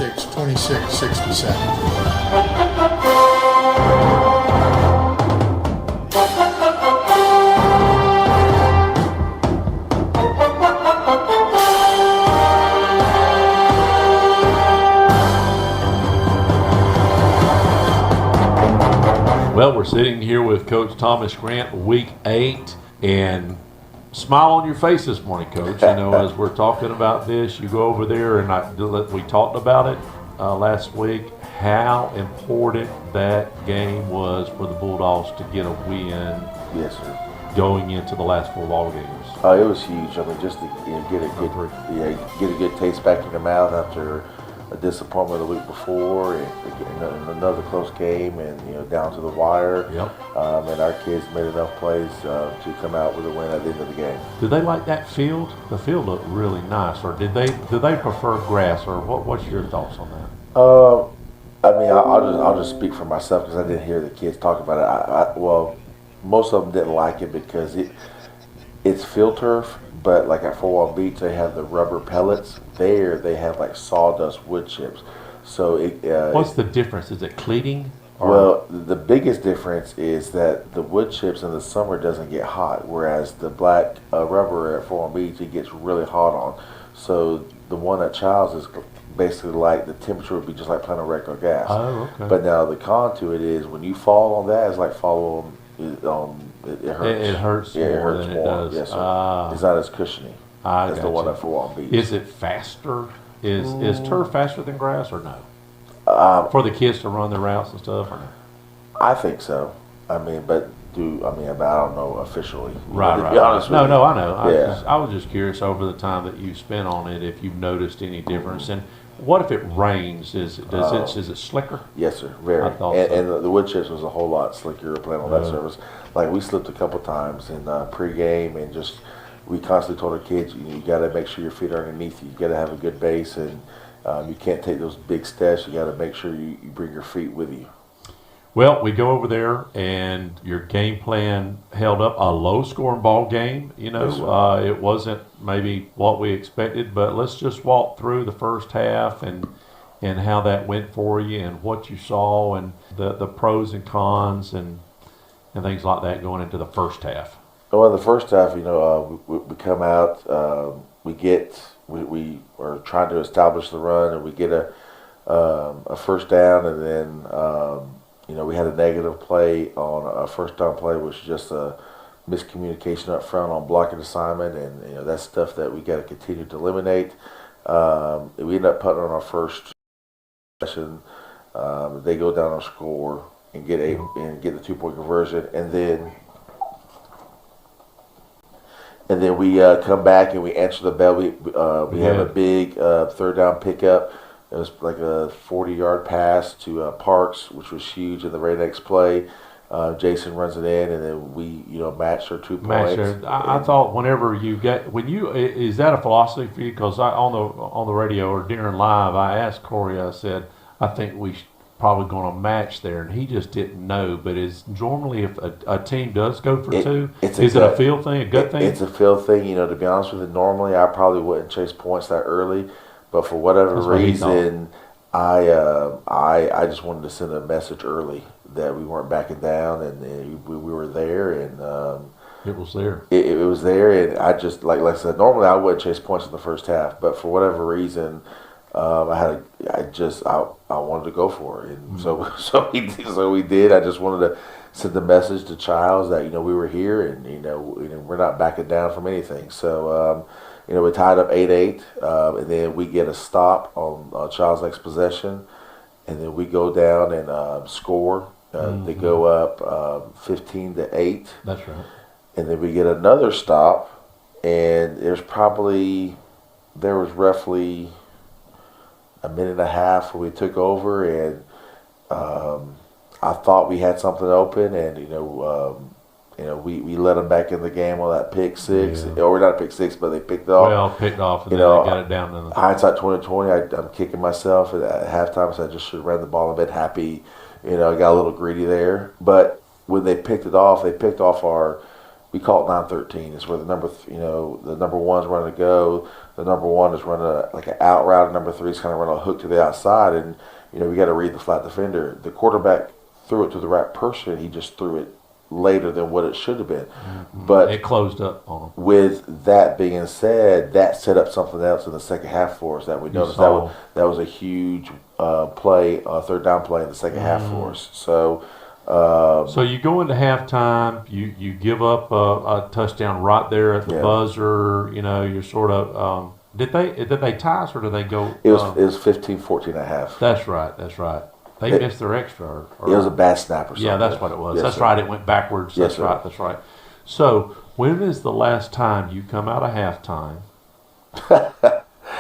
36, 26, 67. Well, we're sitting here with Coach Thomas Grant, week 8, and smile on your face this morning, Coach. You know, as we're talking about this, you go over there, and we talked about it last week, how important that game was for the Bulldogs to get a win. Yes, sir. Going into the last 4 ball games. It was huge. I mean, just to get a good taste back in your mouth after a disappointment the week before, and another close game, and down to the wire. Yep. And our kids made enough plays to come out with a win at the end of the game. Did they like that field? The field looked really nice. Or do they prefer grass? Or what's your thoughts on that? I mean, I'll just speak for myself because I didn't hear the kids talk about it. Well, most of them didn't like it because it's field turf. But like at Fort Walton Beach, they have the rubber pellets. There, they have like sawdust wood chips. So what's the difference? Is it cleating? Well, the biggest difference is that the wood chips in the summer doesn't get hot, whereas the black rubber at Fort Walton Beach, it gets really hot on. So the one at Childs is basically like the temperature would be just like playing on regular gas. Oh, okay. But now the con to it is when you fall on that, it's like falling on. It hurts. It hurts more. more than it does. Yes, sir. It's not as cushiony as the one at Fort Walton Beach. Is it faster? Is turf faster than grass or no? For the kids to run their routes and stuff, or no? I think so. I mean, but I don't know officially. Right. To be honest with you. No, I know. Yeah. I was just curious over the time that you've spent on it if you've noticed any difference. And what if it rains? Is it slicker? Yes, sir. Very. I thought and the wood chips was a whole lot slicker playing on that surface. Like we slipped a couple times in pregame, and just we constantly told our kids, you got to make sure your feet are underneath you. You got to have a good base, and you can't take those big steps. You got to make sure you bring your feet with you. Well, we go over there, and your game plan held up. A low-scoring ball game. Yes, It wasn't maybe what we expected, but let's just walk through the first half and how that went for you, and what you saw, and the pros and cons, and things like that going into the first half. Well, in the first half, we come out, we are trying to establish the run, and we get a first down, and then we had a negative play on a first down play, which was just a miscommunication up front on blocking assignment, and that's stuff that we got to continue to eliminate. We end up putting on our first session. They go down and score and get the 2-point conversion, and then we come back and we answer the bell. We have a big third down pickup. It was like a 40-yard pass to Parks, which was huge in the very next play. Jason runs it in, and then we match our 2 points. I thought is that a philosophy for you? Because on the radio or during live, I asked Corey. I said, I think we probably going to match there, and he just didn't know. But is normally if a team does go for 2, is it a field thing, a gut thing? It's a field thing. To be honest with you, normally I probably wouldn't chase points that early, but for whatever reason, I just wanted to send a message early that we weren't backing down, and we were there, and it was there. It was there, and I just like I said, normally I wouldn't chase points in the first half, but for whatever reason, I wanted to go for it, and so we did. I just wanted to send the message to Childs that we were here, and we're not backing down from anything. So we tied up 8-8, and then we get a stop on Childs' next possession, and then we go down and score. They go up 15-8. That's right. And then we get another stop, and there was roughly a minute and a half when we took over, and I thought we had something open, and we let them back in the game on that pick six, or not a pick six, but they picked off. Well, picked off, and then they got it down to the hindsight 2020. I'm kicking myself at halftime, so I just should have ran the ball a bit happy. I got a little greedy there, but when they picked it off, they picked off our we call it 9-13. It's where the the number one's running to go. The number one is running like an out route. And number three is kind of running a hook to the outside. And, we got to read the flat defender. The quarterback threw it to the right person. He just threw it later than what it should have been. Mm-hmm. But it closed up on him. With that being said, that set up something else in the second half for us that we noticed. That was a huge play, third down play in the second half for us. So. So you go into halftime, you give up a touchdown right there at the buzzer. You're sort of did they tie us or did they go? It was 15-14 and a half. That's right. They missed their extra. It was a bad snap or something. Yeah, that's what it was. Yes, that's sir. right. It went backwards. Yes, That's right. So when is the last time you come out of halftime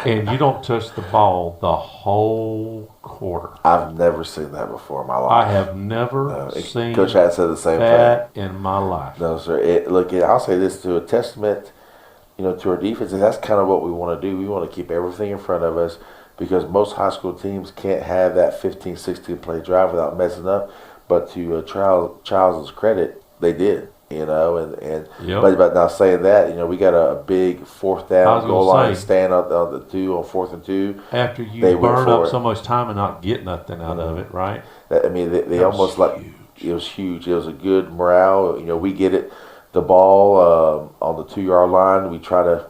and you don't touch the ball the whole quarter? I've never seen that before in my life. I have never seen Coach Hatt said the same that thing in my life. No, sir. I'll say this to a testament, to our defense, and that's kind of what we want to do. We want to keep everything in front of us because most high school teams can't have that 15, 16 play drive without messing up. But to Charles's credit, they did. But now saying that, we got a big fourth down goal line stand on the 2 on 4th and 2. After you burn up so much time and not get nothing out of it, right? They almost huge. It was huge. It was a good morale. We get it. The ball on the 2-yard line.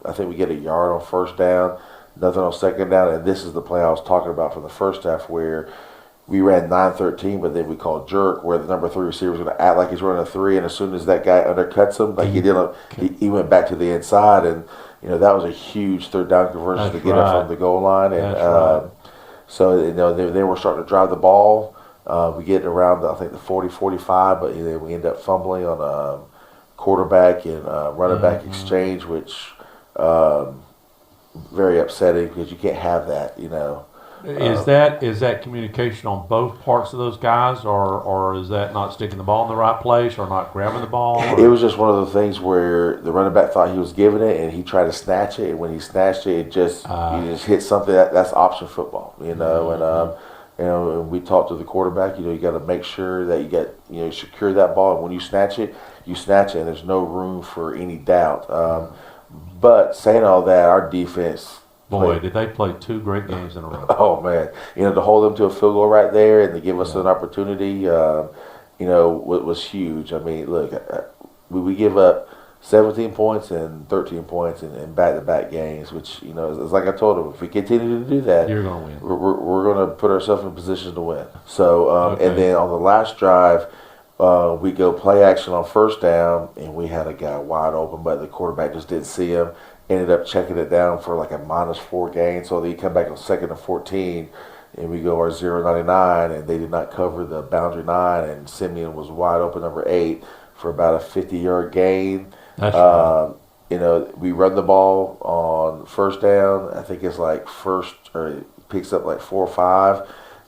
I think we get a yard on first down, nothing on second down, and this is the play I was talking about from the first half where we ran 9-13, but then we called jerk, where the number 3 receiver was going to act like he's running a 3, and as soon as that guy undercuts him, like he went back to the inside, and that was a huge third down conversion to get up from the goal line, and so then we're starting to drive the ball. We get around I think the 40-45, but we end up fumbling on a quarterback and running back exchange, which very upsetting because you can't have that, Is that communication on both parts of those guys, or is that not sticking the ball in the right place, or not grabbing the ball? It was just one of the things where the running back thought he was giving it, and he tried to snatch it, and when he snatched it, you just hit something. That's option football, and we talked to the quarterback. You got to make sure that you secure that ball, and when you snatch it, and there's no room for any doubt. But saying all that, our defense. Boy, did they play 2 great games in a row. Oh, man. To hold them to a field goal right there and to give us an opportunity, was huge. I mean, look, we give up 17 points and 13 points in back-to-back games, which, it's like I told them, if we continue to do that, you're going to win. We're going to put ourselves in position to win. So, and then on the last drive, we go play action on first down, and we had a guy wide open, but the quarterback just didn't see him. Ended up checking it down for like a -4 gain, so they come back on 2nd and 14, and we go our 0-99, and they did not cover the boundary 9, and Simeon was wide open, number 8, for about a 50-yard gain. That's right. We run the ball on first down. I think it's like it picks up like 4 or 5,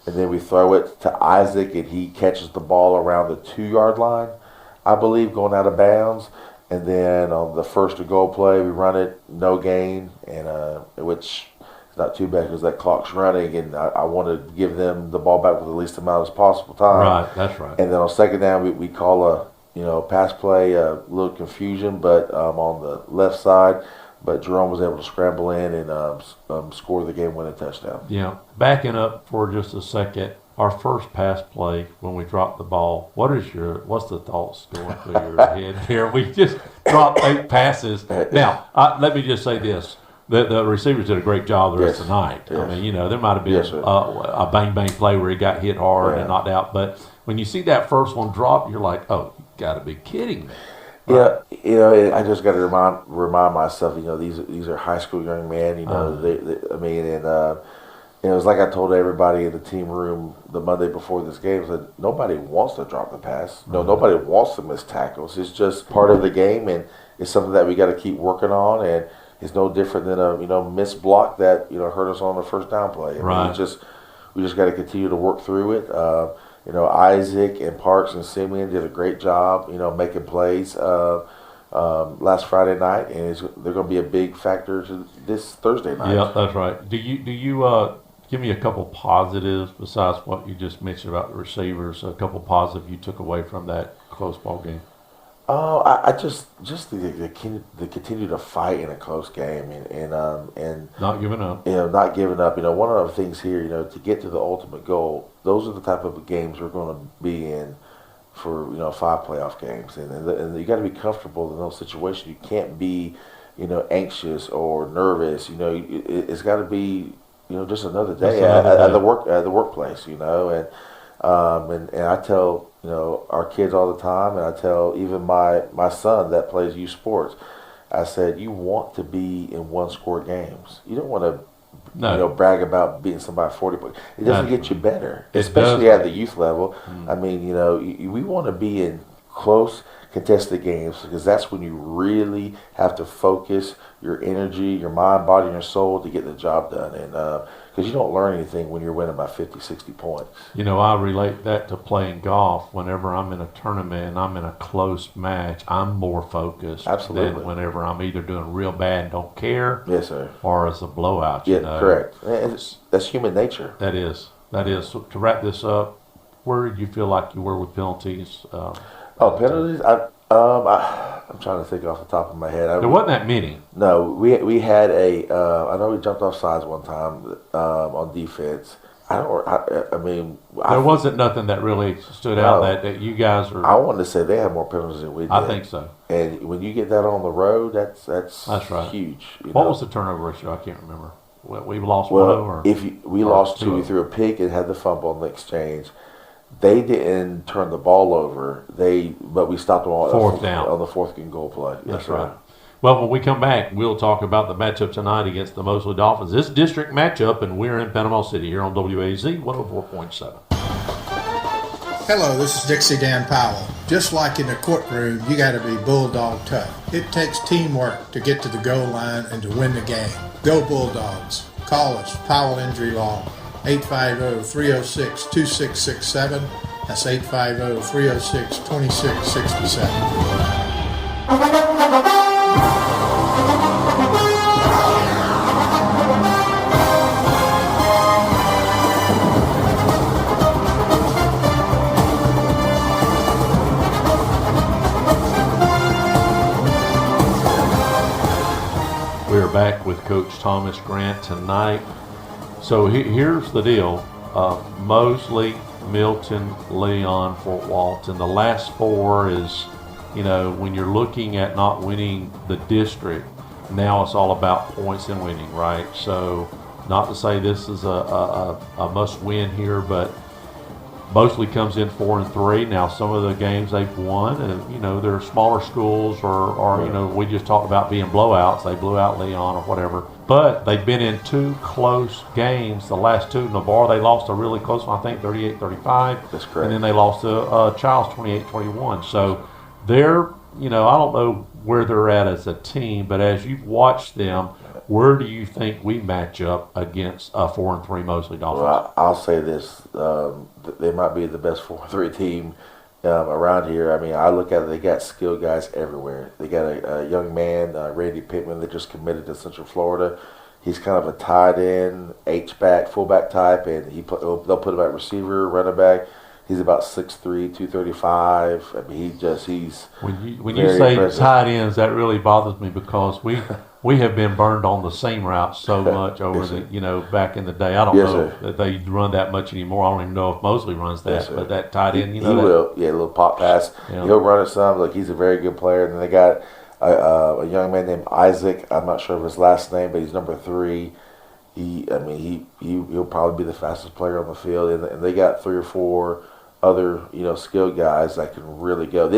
and then we throw it to Isaac, and he catches the ball around the 2-yard line, I believe, going out of bounds. And then on the first to goal play, we run it, no gain, and which is not too bad because that clock's running, and I want to give them the ball back with the least amount of possible time. Right, that's right. And then on second down, we call a pass play, a little confusion, but on the left side. But Jerome was able to scramble in and score the game-winning touchdown. Yeah, backing up for just a second. Our first pass play when we dropped the ball, what's the thoughts going through your head here? We just dropped 8 passes. Now, let me just say this. The receivers did a great job the rest of the night. Yes. I mean, there might have been a bang-bang play where he got hit hard and knocked out. But when you see that first one drop, you're like, oh, you got to be kidding me. Right? Yeah, I just got to remind myself, these are high school young men, it was like I told everybody in the team room the Monday before this game, said nobody wants to drop the pass. No, nobody wants to miss tackles. It's just part of the game, and it's something that we got to keep working on. And it's no different than a missed block that hurt us on the first down play. Right. We just got to continue to work through it. Isaac and Parks and Simeon did a great job, making plays last Friday night, and they're going to be a big factor to this Thursday night. Yeah, that's right. Do you give me a couple positives besides what you just mentioned about the receivers? A couple positive you took away from that close ball game. I just the continue to fight in a close game and Not giving up. not giving up. One of the things here, to get to the ultimate goal, those are the type of games we're going to be in for 5 playoff games, and you got to be comfortable in those situations. You can't be anxious or nervous. It's got to be just another day, at the workplace. And I tell our kids all the time, and I tell even my son that plays youth sports, I said, you want to be in 1-score games. You don't want to brag about beating somebody 40 points. It doesn't get you better, especially at the youth level. I mean, we want to be in close contested games because that's when you really have to focus your energy, your mind, body, and your soul to get the job done. And because you don't learn anything when you're winning by 50, 60 points. I relate that to playing golf. Whenever I'm in a tournament and I'm in a close match, I'm more focused than whenever I'm either doing real bad and don't care. Yes, sir. Or it's a blowout. Correct. That's human nature. That is. So to wrap this up, where did you feel like you were with penalties? Penalties. I'm trying to think off the top of my head. There wasn't that many. No, we had a. I know we jumped off sides one time on defense. There wasn't nothing that really stood out that you guys are. I wanted to say they had more penalties than we did. I think so. And when you get that on the road, that's right. huge. What was the turnover ratio? I can't remember. We lost one over. We lost two. We threw a pick and had the fumble in the exchange. They didn't turn the ball over. But we stopped them all fourth down on the fourth and goal play. That's right. Well, when we come back, we'll talk about the matchup tonight against the Mosley Dolphins. This district matchup, and we're in Panama City here on WAZ 104.7. Hello, this is Dixie Dan Powell. Just like in the courtroom, you got to be bulldog tough. It takes teamwork to get to the goal line and to win the game. Go Bulldogs. Call us, Powell Injury Law, 850-306-2667. That's 850-306-2667. We're back with Coach Thomas Grant tonight. So here's the deal. Mosley, Milton, Leon, Fort Walton. The last 4 is, when you're looking at not winning the district, now it's all about points and winning, right? So not to say this is a must win here, but Mosley comes in 4-3. Now some of the games they've won, and they're smaller schools, or we just talked about being blowouts. They blew out Leon or whatever, but they've been in 2 close games. The last 2, Navarre, they lost a really close one, I think 38-35. That's correct. And then they lost to Childs 28-21. So they're, I don't know where they're at as a team, but as you've watched them, where do you think we match up against a 4-3 Mosley Dolphins? Well, I'll say this: they might be the best 4-3 team around here. I mean, I look at it; they got skilled guys everywhere. They got a young man, Randy Pittman, that just committed to Central Florida. He's kind of a tight end, H-back, fullback type, and they'll put him at receiver, running back. He's about 6'3", 235. I mean, he's when you say impressive. Tight ends, that really bothers me because we have been burned on the seam route so much over back in the day. I don't know that they run that much anymore. I don't even know if Mosley runs that, but that tight end, he will. Yeah, a little pop pass. Yeah. He'll run it some. Like, he's a very good player. And then they got a young man named Isaac. I'm not sure of his last name, but he's number 3. He'll probably be the fastest player on the field. And they got 3 or 4 other skilled guys that can really go.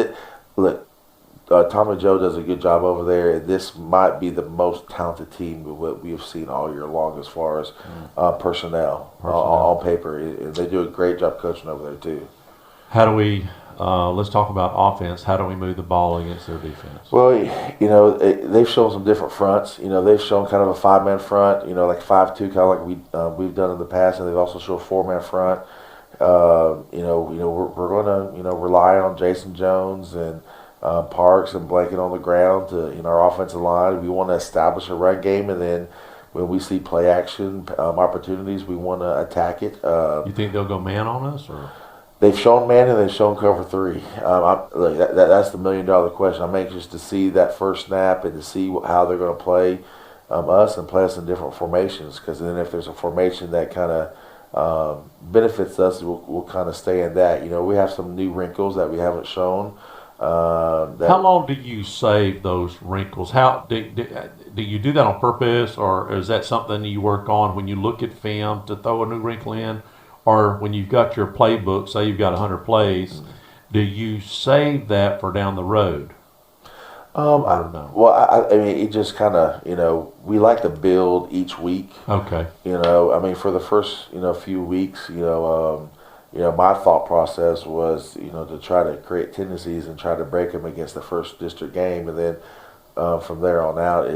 Tommy Joe does a good job over there, and this might be the most talented team what we have seen all year long as far as personnel. On paper. They do a great job coaching over there too. How do we? Let's talk about offense. How do we move the ball against their defense? Well, they've shown some different fronts. They've shown kind of a 5-man front. Like 5-2, kind of like we've done in the past, and they've also shown a 4-man front. We're going to rely on Jason Jones and Parks and Blanket on the ground to our offensive line. We want to establish a run game, and then when we see play action opportunities, we want to attack it. You think they'll go man on us, or? They've shown man and they've shown cover three. Look, that's the $1,000,000 question. I'm anxious to see that first snap and to see how they're going to play us and play us in different formations. Because then if there's a formation that kind of benefits us, we'll kind of stay in that. We have some new wrinkles that we haven't shown. How long do you save those wrinkles? How do you do that on purpose, or is that something you work on when you look at film to throw a new wrinkle in? Or when you've got your playbook, say you've got 100 plays, do you save that for down the road? No? Well, I mean, it just kind of, we like to build each week. Okay. I mean, for the first, few weeks, my thought process was, to try to create tendencies and try to break them against the first district game. And then from there on out,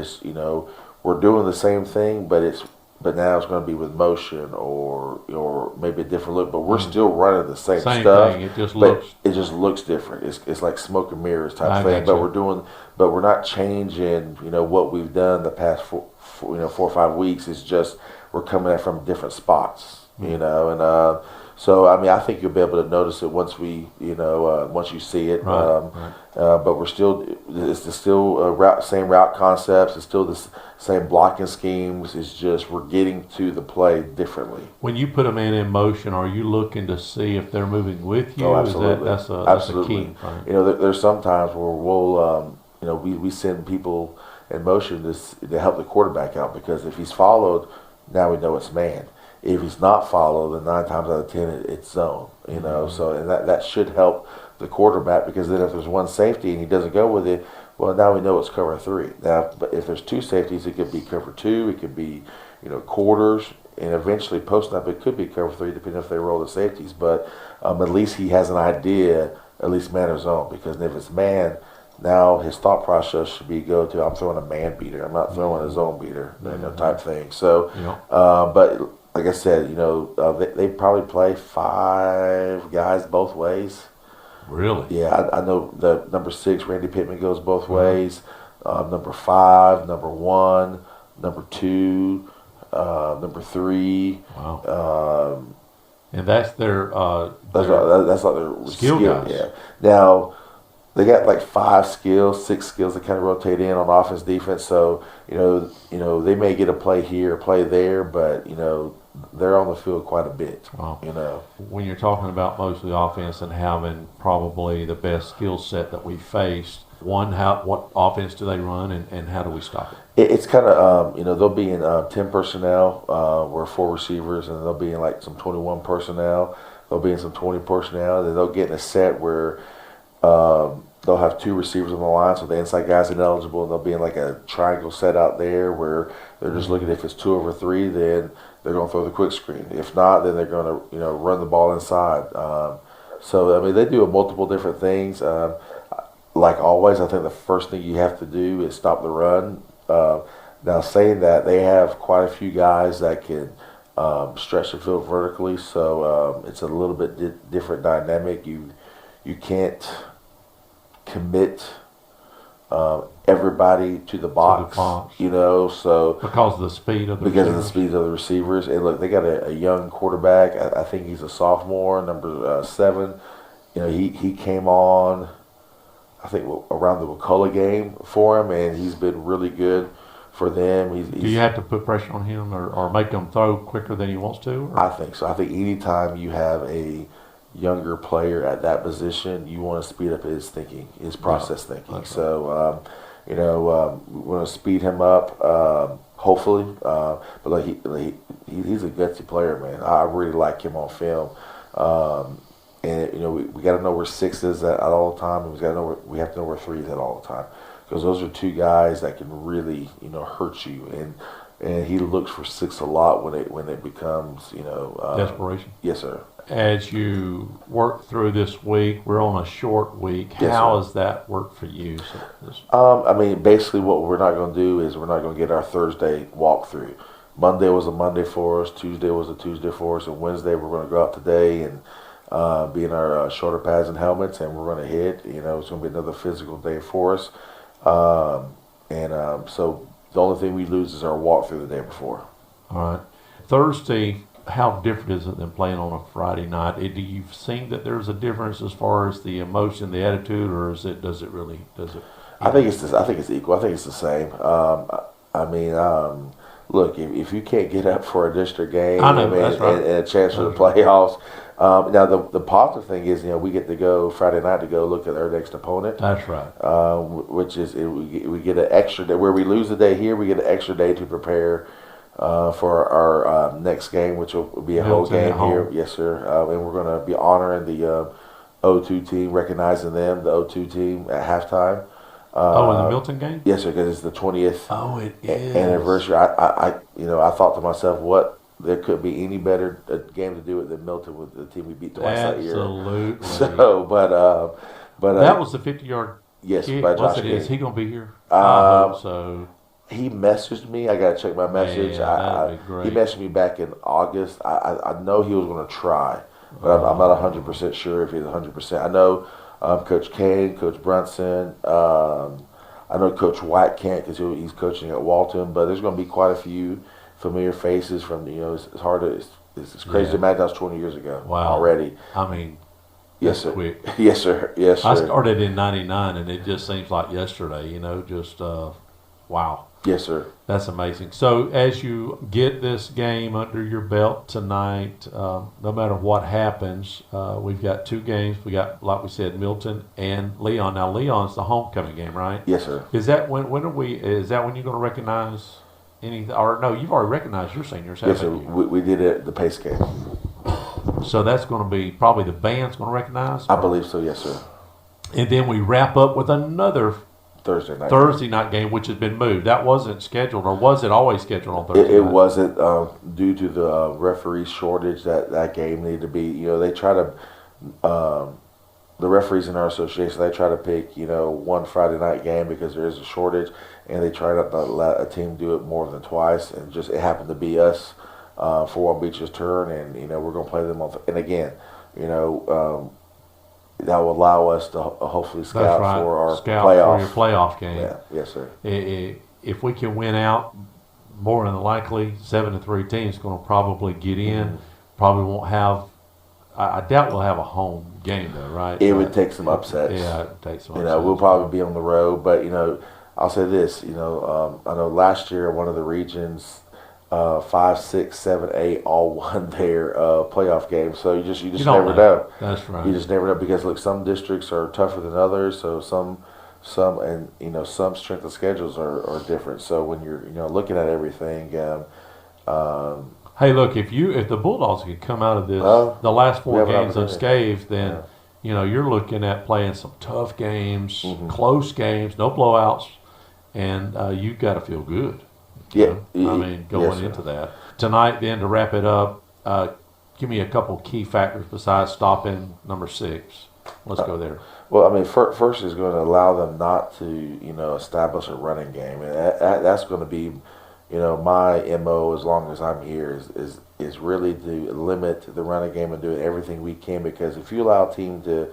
we're doing the same thing, but now it's going to be with motion or maybe a different look. But we're still running the same stuff. Thing. It just looks different. It's like smoke and mirrors type thing. But we're not changing. What we've done the past 4 or 5 weeks. Is just we're coming at from different spots. And so I mean I think you'll be able to notice it once once you see it. Right. But it's still same route concepts. It's still the same blocking schemes. It's just we're getting to the play differently. When you put a man in motion, are you looking to see if they're moving with you? Oh, absolutely. That's a key. Right? There's some times where we'll we send people in motion to help the quarterback out, because if he's followed, now we know it's man. If he's not followed, then 9 times out of 10 it's zone. So and that should help the quarterback, because then if there's one safety and he doesn't go with it, well, now we know it's cover 3. Now, but if there's 2 safeties, it could be cover 2, it could be quarters, and eventually post snap it could be cover 3, depending if they roll the safeties. But at least he has an idea, at least man or zone, because if it's man, now his thought process should be I'm throwing a man beater, I'm not throwing a zone beater, type thing. So, but like I said, they probably play 5 guys both ways. Really? Yeah, I know the number 6, Randy Pittman, goes both ways. Number 5, number 1, number 2, number 3. Wow. And that's their that's like their skill guys. Yeah. Now they got like 5 skills, 6 skills that kind of rotate in on offense, defense. So they may get a play here, a play there, but they're on the field quite a bit. Wow. When you're talking about Mosley offense and having probably the best skill set that we faced, what offense do they run, and how do we stop it? It's kind of they'll be in 10 personnel, we're 4 receivers, and they'll be in like some 21 personnel. They'll be in some 20 personnel. Then they'll get in a set where they'll have 2 receivers on the line, so the inside guy's ineligible, and they'll be in like a triangle set out there where they're just looking, if it's 2 over 3, then they're going to throw the quick screen. If not, then they're going to run the ball inside. So I mean they do multiple different things. Like always, I think the first thing you have to do is stop the run. Now saying that, they have quite a few guys that can stretch the field vertically, so it's a little bit different dynamic. You can't commit everybody to the box, so because of the speed of the receivers. And look, they got a young quarterback. I think he's a sophomore, number 7. He came on, I think, around the Wacola game for him, and he's been really good for them. Do you have to put pressure on him or make him throw quicker than he wants to? Or? I think so. I think anytime you have a younger player at that position, you want to speed up his thinking, his process thinking. Okay. So, we want to speed him up, hopefully. But like he's a gutsy player, man. I really like him on film. And we got to know where 6 is at all the time, and we have to know where 3 is at all the time, because those are 2 guys that can really hurt you. And he looks for 6 a lot when it becomes desperation. Yes, sir. As you work through this week, we're on a short week. Yes, how sir. has that worked for you? I mean, basically what we're not going to do is we're not going to get our Thursday walkthrough. Monday was a Monday for us, Tuesday was a Tuesday for us, and Wednesday we're going to go out today and be in our shoulder pads and helmets, and we're going to hit. It's going to be another physical day for us. So the only thing we lose is our walkthrough the day before. All right. Thursday, how different is it than playing on a Friday night? Do you think that there's a difference as far as the emotion, the attitude, or does it? I think it's equal. I think it's the same. I mean, look, if you can't get up for a district game, I know, that's right. and a chance for the playoffs. Now the positive thing is, we get to go Friday night to go look at our next opponent. That's right. Which is we get an extra day where we lose a day here. We get an extra day to prepare for our next game, which will be a whole game here. Yes, sir. And we're going to be honoring the O2 team, recognizing them, the O2 team at halftime. In the Milton game? Yes, sir, because it's the 20th is. anniversary. I thought to myself, what there could be any better game to do it than Milton with the team we beat twice that year. Absolutely. So, but that was the 50-yard. Yes, kick. by Josh. Is he going to be here? I hope so. He messaged me. I got to check my message. That'd be great. He messaged me back in August. I know he was going to try, but I'm not 100% sure if he's 100%. I know Coach Kane, Coach Brunson. I know Coach White can't because he's coaching at Walton, but there's going to be quite a few familiar faces from, it's hard to, it's crazy to imagine that was 20 years ago already. I mean, yes, sir. Quick. Yes, sir. Yes, sir. I started in 99, and it just seems like yesterday, just wow. Yes, sir. That's amazing. So as you get this game under your belt tonight, no matter what happens, we've got two games. We got, like we said, Milton and Leon. Now Leon's the homecoming game, right? Yes, sir. Is that when is that when you're going to recognize any? Or no, you've already recognized your seniors, haven't yes, sir. you? We did it at the Pace game. So that's going to be probably the band's going to recognize. I believe so. Yes, sir. And then we wrap up with another Thursday night game, which has been moved. That wasn't scheduled, or was it always scheduled on Thursday? It wasn't due to the referee shortage. That game needed to be. They try to the referees in our association. They try to pick one Friday night game because there is a shortage, and they try not to let a team do it more than twice. And just it happened to be us for Long Beach's turn, and we're going to play them on. And again, that will allow us to hopefully scout for our playoff. For your playoff game. Yeah, yes, sir. If we can win out, more than likely, 7-3 teams going to probably get in. Mm-hmm. Probably won't have. I doubt we'll have a home game though, right? It would take some upsets. Yeah, it would take some upsets. We'll probably be on the road, but I'll say this. I know last year one of the regions. 5, 6, 7, 8 all won their playoff game. So you just never know. That's right. You just never know because look, some districts are tougher than others. So some some strength of schedules are different. So when you're looking at everything, hey, look, if the Bulldogs could come out of this the last 4 games unscathed, then you're looking at playing some tough games, close games, no blowouts, and you've got to feel good. Going into that. Tonight, then, to wrap it up, give me a couple key factors besides stopping number 6. Let's go there. Well, first is going to allow them not to, establish a running game. And that's going to be, my MO as long as I'm here is really to limit the running game and doing everything we can, because if you allow a team to,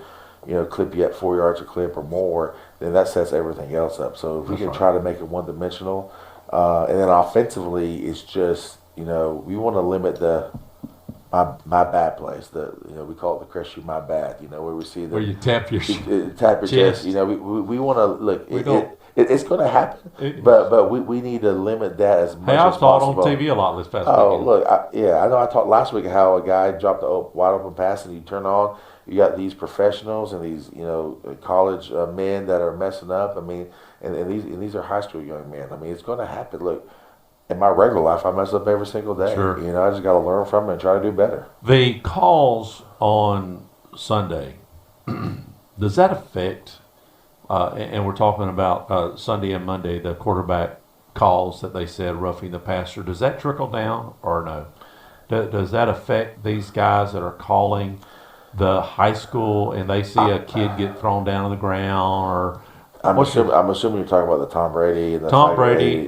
clip you at 4 yards a clip or more, then that sets everything else up. So if we can try to make it one-dimensional, and then offensively, it's just, we want to limit my bad plays. We call it the Crestview my bad. Where we see where you tap your chest. We want to look. It's going to happen, but we need to limit that as much as possible. I've taught on TV a lot this past weekend. Oh, look, I know I talked last week how a guy dropped a wide open pass and you turn on. You got these professionals and these college men that are messing up. And these are high school young men. It's going to happen. Look, in my regular life, I mess up every single day. Sure. I just got to learn from it and try to do better. The calls on Sunday, does that affect? And we're talking about Sunday and Monday, the quarterback calls that they said roughing the passer. Does that trickle down or no? Does that affect these guys that are calling the high school and they see a kid get thrown down on the ground? Or I'm assuming you're talking about the Tom Brady and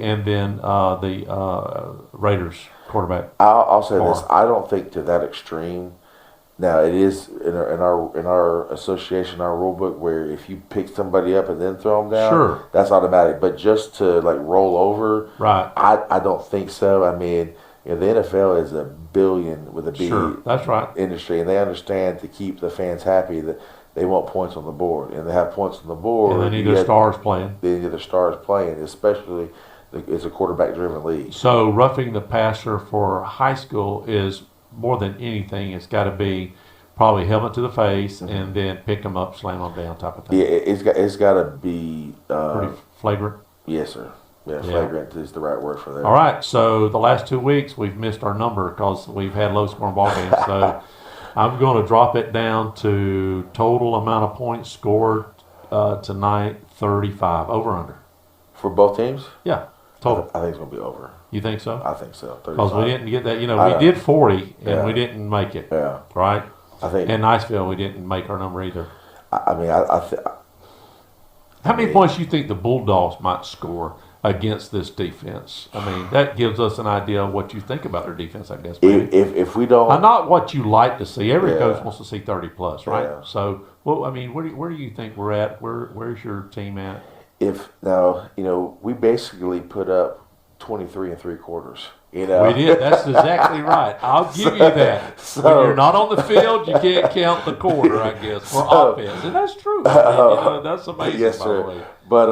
and then the Raiders quarterback. I'll say this: I don't think to that extreme. Now it is in our association, our rule book, where if you pick somebody up and then throw them down, that's automatic. But just to roll over, right? I don't think so. You know, the NFL is a billion with a B Sure, that's right. industry, and they understand to keep the fans happy that they want points on the board, and they have points on the board. And they need their stars playing. They need their stars playing, especially it's a quarterback-driven league. So roughing the passer for high school is more than anything. It's got to be probably helmet to the face and then pick them up, slam them down, type of thing. Yeah, it's got to be Pretty flagrant. Yes, sir. Yeah, flagrant is the right word for that. All right. So the last 2 weeks we've missed our number because we've had low-scoring ball games. So I'm going to drop it down to total amount of points scored tonight, 35. Over under. For both teams? Yeah. Total. I think it's going to be over. You think so? I think so. Because we didn't get that. You know, we did 40 and we didn't make it. Yeah. Right? I think. In Niceville, we didn't make our number either. I mean, How many points do you think the Bulldogs might score against this defense? I mean, that gives us an idea of what you think about their defense, I guess. If we don't, not what you like to see. Every coach wants to see 30 plus, right? Yeah. So, well, I mean, where do you think we're at? Where's your team at? We basically put up 23 3/4. You know, We did. That's exactly right. I'll give you that. So- when you're not on the field, you can't count the quarter, I guess, for offense, and that's true. I mean, that's amazing. yes, by sir. the way. But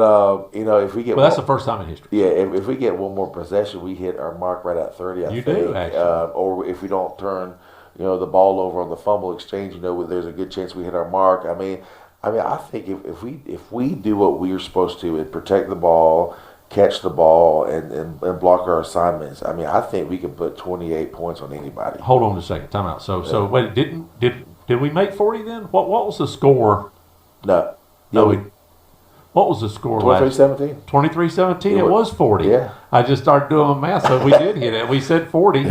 if we get, Well, that's the first time in history. yeah, if we get one more possession, we hit our mark right at 30. I You think. do, actually. Or if we don't turn, the ball over on the fumble exchange, there's a good chance we hit our mark. I mean, I think if we do what we're supposed to and protect the ball, catch the ball, and block our assignments, I think we can put 28 points on anybody. Hold on a second. Time out. So wait. Did we make 40 then? What was the score? No, What was the score last? 23-17. 23-17. It was 40. Yeah. I just started doing the math, so we did hit it. We said 40,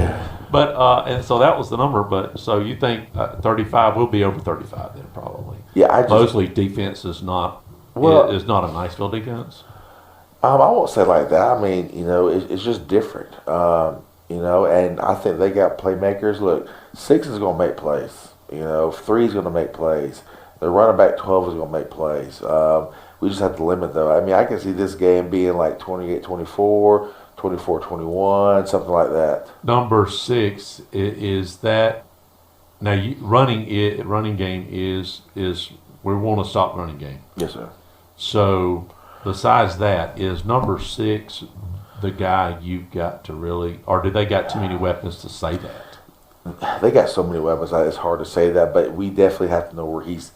but and so that was the number. But so you think 35 will be over 35 then probably? Yeah, Mosley defense is not a Niceville defense. I won't say like that. I mean, it's just different. And I think they got playmakers. Look, 6 is going to make plays. 3 is going to make plays. The running back 12 is going to make plays. We just have to limit, though. I mean, I can see this game being like 28-24, 24-21, something like that. Number 6 is that now running game is we want to stop running game. Yes, sir. So besides that, is number 6 the guy you've got to really, or do they got too many weapons to say that? They got so many weapons. It's hard to say that, but we definitely have to know where he's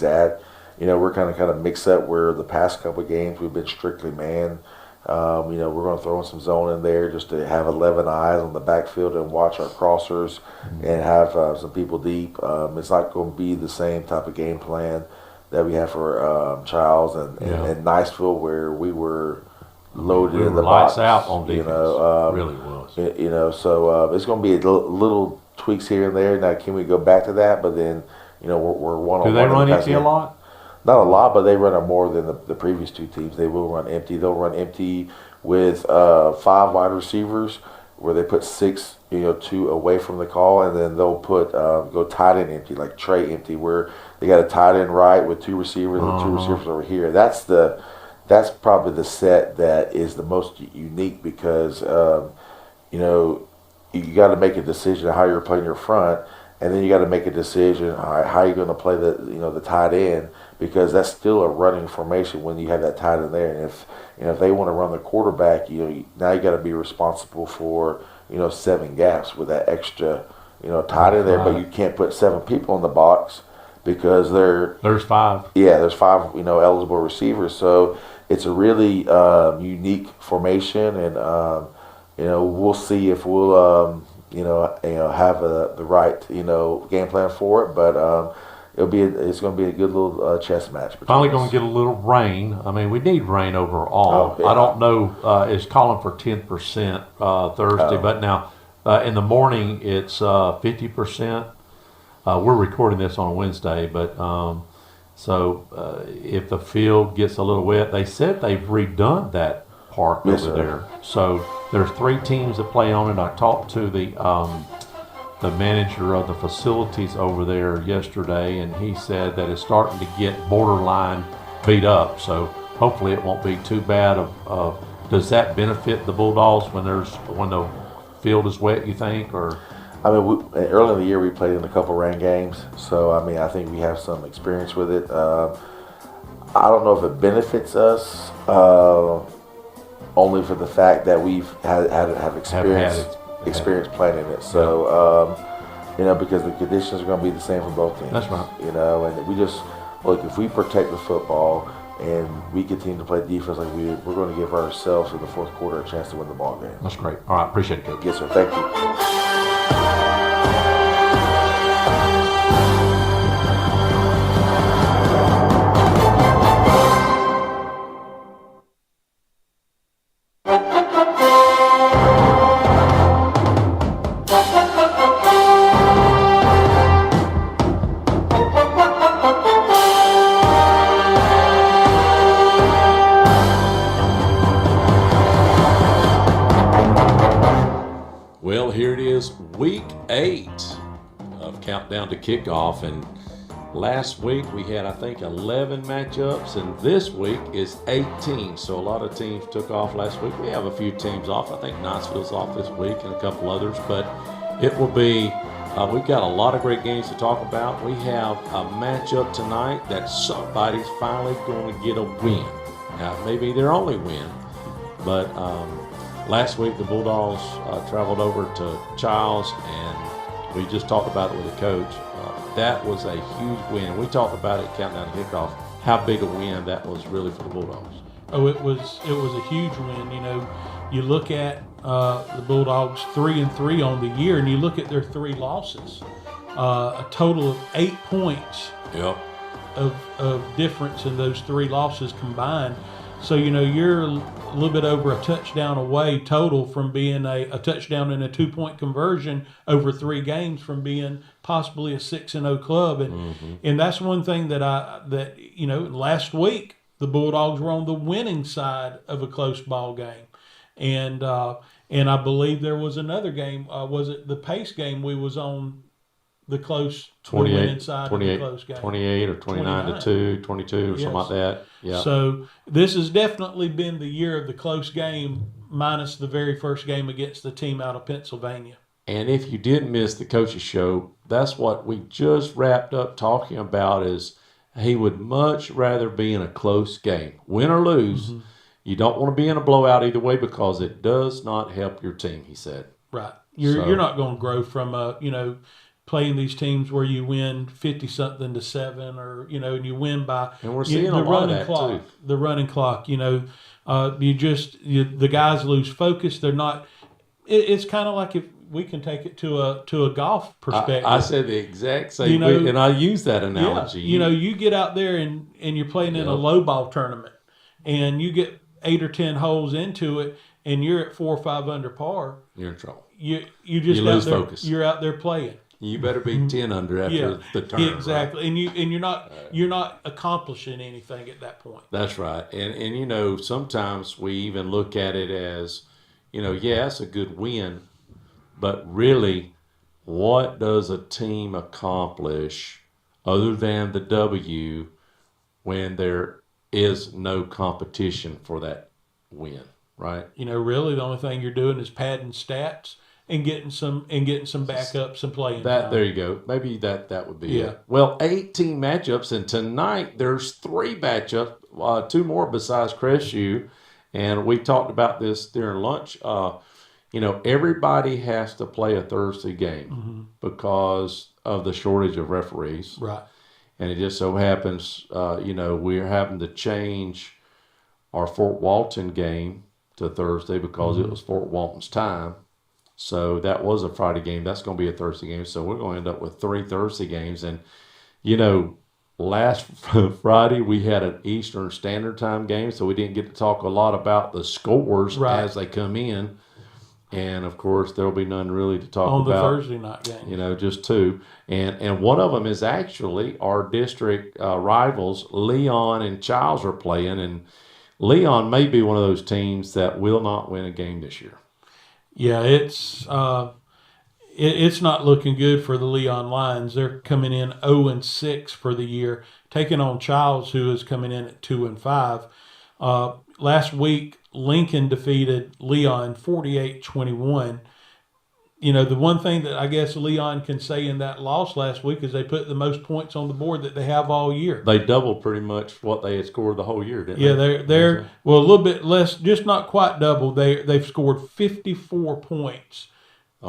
at. We're kind of mixed up where the past couple of games we've been strictly man. We're going to throw in some zone in there just to have 11 eyes on the backfield and watch our crossers and have some people deep. It's not going to be the same type of game plan that we have for Childs and Niceville, where we were loaded in the lights box. out on defense. Really was. So it's going to be a little tweaks here and there. Now, can we go back to that? But then, we're one-on-one. Do they run empty a lot? Not a lot, but they run it more than the previous 2 teams. They will run empty. They'll run empty with 5 wide receivers, where they put 6, 2 away from the call, and then they'll put go tight end empty, like Trey empty, where they got a tight end right with 2 receivers and 2 receivers over here. That's probably the set that is the most unique because you got to make a decision on how you're playing your front, and then you got to make a decision how you're going to play the tight end, because that's still a running formation when you have that tight end there. And if they want to run the quarterback, now you got to be responsible for 7 gaps with that extra tight end there, but you can't put 7 people in the box because there's 5. Yeah, there's 5 eligible receivers. So it's a really unique formation, and we'll see if we'll have the right game plan for it, but it's going to be a good little chess match. Finally going to get a little rain. I mean, we need rain overall. Oh, yeah. I don't know. It's calling for 10% Thursday, but now in the morning it's 50%. We're recording this on a Wednesday, but if the field gets a little wet, they said they've redone that park over there. So there's 3 teams that play on it. I talked to the manager of the facilities over there yesterday, and he said that it's starting to get borderline beat up. So hopefully it won't be too bad. Does that benefit the Bulldogs when the field is wet, you think, or? I mean, early in the year we played in a couple rain games, so I mean, I think we have some experience with it. I don't know if it benefits us, only for the fact that we've have experience playing in it. So, because the conditions are going to be the same for both teams. That's right. And we just look, if we protect the football and we continue to play defense like we're going to give ourselves in the fourth quarter a chance to win the ball game. That's great. All right, appreciate it, Coach. Yes, sir. Thank you. Well, here it is, week 8 of Countdown to Kickoff, and last week we had, I think, 11 matchups, and this week is 18, so a lot of teams took off last week. We have a few teams off. I think Knoxville's off this week and a couple others, but it will be, we've got a lot of great games to talk about. We have a matchup tonight that somebody's finally going to get a win. Now, it may be their only win, but last week the Bulldogs traveled over to Childs, and we just talked about it with the coach. That was a huge win. We talked about it Countdown to Kickoff, how big a win that was really for the Bulldogs. Oh, it was a huge win. You look at the Bulldogs 3-3 on the year, and you look at their 3 losses, a total of 8 points of difference in those 3 losses combined. So, you're a little bit over a touchdown away total from being a touchdown and a 2-point conversion over 3 games from being possibly a 6-0 club. And that's one thing that last week the Bulldogs were on the winning side of a close ball game. And I believe there was another game, was it the Pace game we was on the close, 28, the winning side 28, of the close game. 28 or 29 to 2, 22 or something like that. Yeah. So this has definitely been the year of the close game, minus the very first game against the team out of Pennsylvania. And if you did miss the coach's show, that's what we just wrapped up talking about, is he would much rather be in a close game. Win or lose, you don't want to be in a blowout either way, because it does not help your team, he said. Right. You're not going to grow from playing these teams where you win 50-something to 7, or and you win by, and we're seeing a lot of that clock, too. The running clock, the guys lose focus. They're not. It's kind of like, if we can take it to a golf perspective. I said the exact same thing, and I use that analogy. Yeah, you get out there and you're playing in a low ball tournament, and you get 8 or 10 holes into it, and you're at 4 or 5 under par. You're in trouble. You just lose focus. You're out there playing. You better be 10 under after the turn. Exactly. Right? And you're not accomplishing anything at that point. That's right. And sometimes we even look at it as, it's a good win, but really, what does a team accomplish other than the W when there is no competition for that win, right? Really the only thing you're doing is padding stats and getting some backups and playing time. There you go. Maybe that would be it. Well, 18 matchups, and tonight there's 3 matchups, 2 more besides Crestview, and we talked about this during lunch. Everybody has to play a Thursday game because of the shortage of referees. Right. And it just so happens, we're having to change our Fort Walton game to Thursday because it was Fort Walton's time. So that was a Friday game. That's going to be a Thursday game. So we're going to end up with 3 Thursday games. And, last Friday we had an Eastern Standard Time game, so we didn't get to talk a lot about the scores as they come in. And, of course, there will be none really to talk about. On the Thursday night game. Just 2. And one of them is actually our district rivals. Leon and Childs are playing. And Leon may be one of those teams that will not win a game this year. Yeah, it's not looking good for the Leon Lions. They're coming in 0-6 for the year, taking on Childs, who is coming in at 2-5. Last week, Lincoln defeated Leon 48-21. the one thing that I guess Leon can say in that loss last week is they put the most points on the board that they have all year. They doubled pretty much what they had scored the whole year, didn't Yeah, they? they're well, a little bit less, just not quite double. They've scored 54 points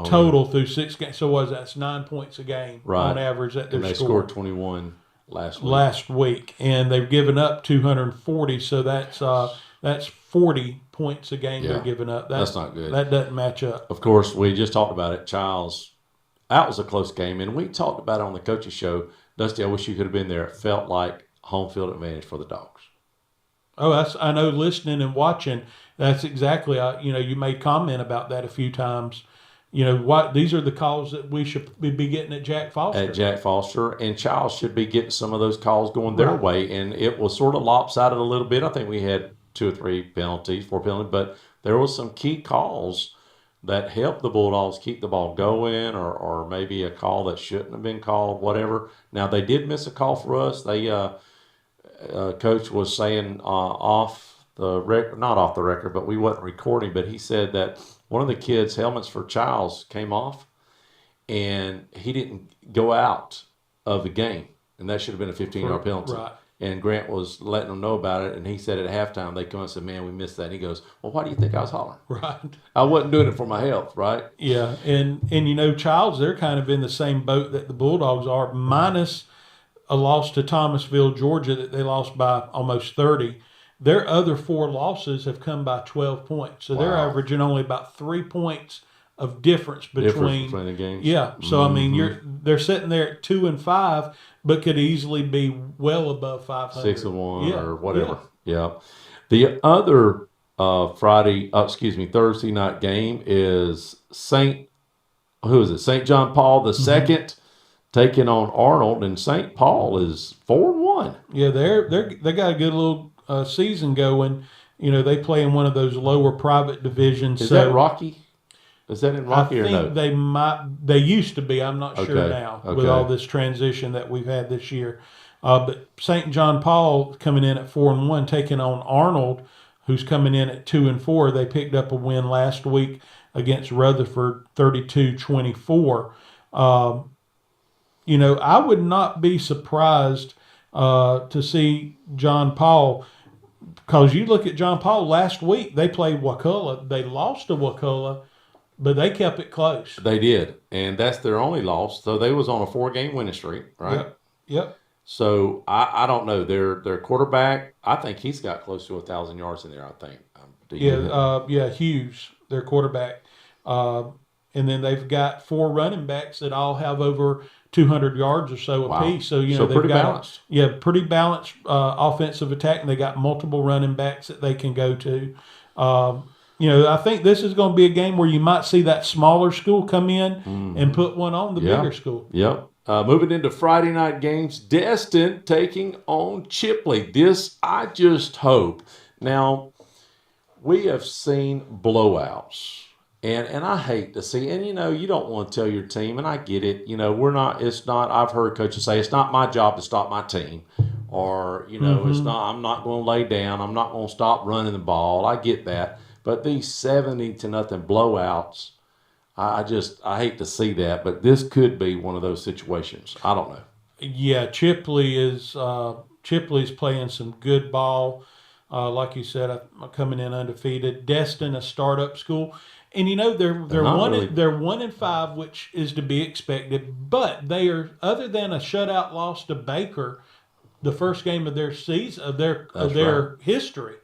total through 6 games. So that's 9 points a game on average that they're and they scored 21 last week. And they've given up 240. So that's 40 points a game they're giving up. That's not good. That doesn't match up. Of course, we just talked about it. Childs, that was a close game, and we talked about it on the coaches show. Dusty, I wish you could have been there. It felt like home field advantage for the Dogs. Oh, I know. Listening and watching, that's exactly. You made comment about that a few times. These are the calls that we should be getting at Jack Foster. And Childs should be getting some of those calls going their way. And it was sort of lopsided a little bit. I think we had 4 penalties, but there was some key calls that helped the Bulldogs keep the ball going, or maybe a call that shouldn't have been called, whatever. Now, they did miss a call for us. They coach was saying off the record, not off the record, but we wasn't recording, but he said that one of the kids' helmets for Childs came off, and he didn't go out of the game, and that should have been a 15-yard penalty. Right. And Grant was letting them know about it, and he said at halftime, they come and said, man, we missed that. And he goes, well, why do you think I was hollering? Right. I wasn't doing it for my health, right? Yeah, and Childs, they're kind of in the same boat that the Bulldogs are, minus a loss to Thomasville, Georgia, that they lost by almost 30. Their other 4 losses have come by 12 points. So they're averaging only about 3 points of difference between the games. Yeah. So I mean, they're sitting there at 2-5, but could easily be well above 500. 6-1 or whatever. Yeah. The other Thursday night game is St. John Paul the second taking on Arnold, and St. Paul is 4-1. Yeah, they got a good little season going. They play in one of those lower private divisions. Is that Rocky? Is that in Rocky or no? I think they used to be. I'm not sure now with all this transition that we've had this year. But St. John Paul coming in at 4-1, taking on Arnold, who's coming in at 2-4. They picked up a win last week against Rutherford, 32-24. I would not be surprised to see John Paul, because you look at John Paul last week, they played Wakulla. They lost to Wakulla, but they kept it close. They did, and that's their only loss. So they was on a 4-game winning streak, right? Yep. So I don't know. Their quarterback, I think he's got close to 1,000 yards in there, I think. Hughes, their quarterback. And then they've got 4 running backs that all have over 200 yards or so apiece. So, they've pretty got balanced. Pretty balanced offensive attack, and they got multiple running backs that they can go to. I think this is going to be a game where you might see that smaller school come in and put one on the bigger school. Yep. Moving into Friday night games, Destin taking on Chipley. This, I just hope. Now, we have seen blowouts. And I hate to see, and you don't want to tell your team, and I get it. I've heard coaches say, it's not my job to stop my team. Or, it's not, I'm not going to lay down. I'm not going to stop running the ball. I get that. But these 70-0 blowouts, I hate to see that. But this could be one of those situations. I don't know. Yeah, Chipley's playing some good ball. Like you said, coming in undefeated. Destin, a startup school. And they're 1-5, which is to be expected. But they are, other than a shutout loss to Baker, the first game of their season of their history,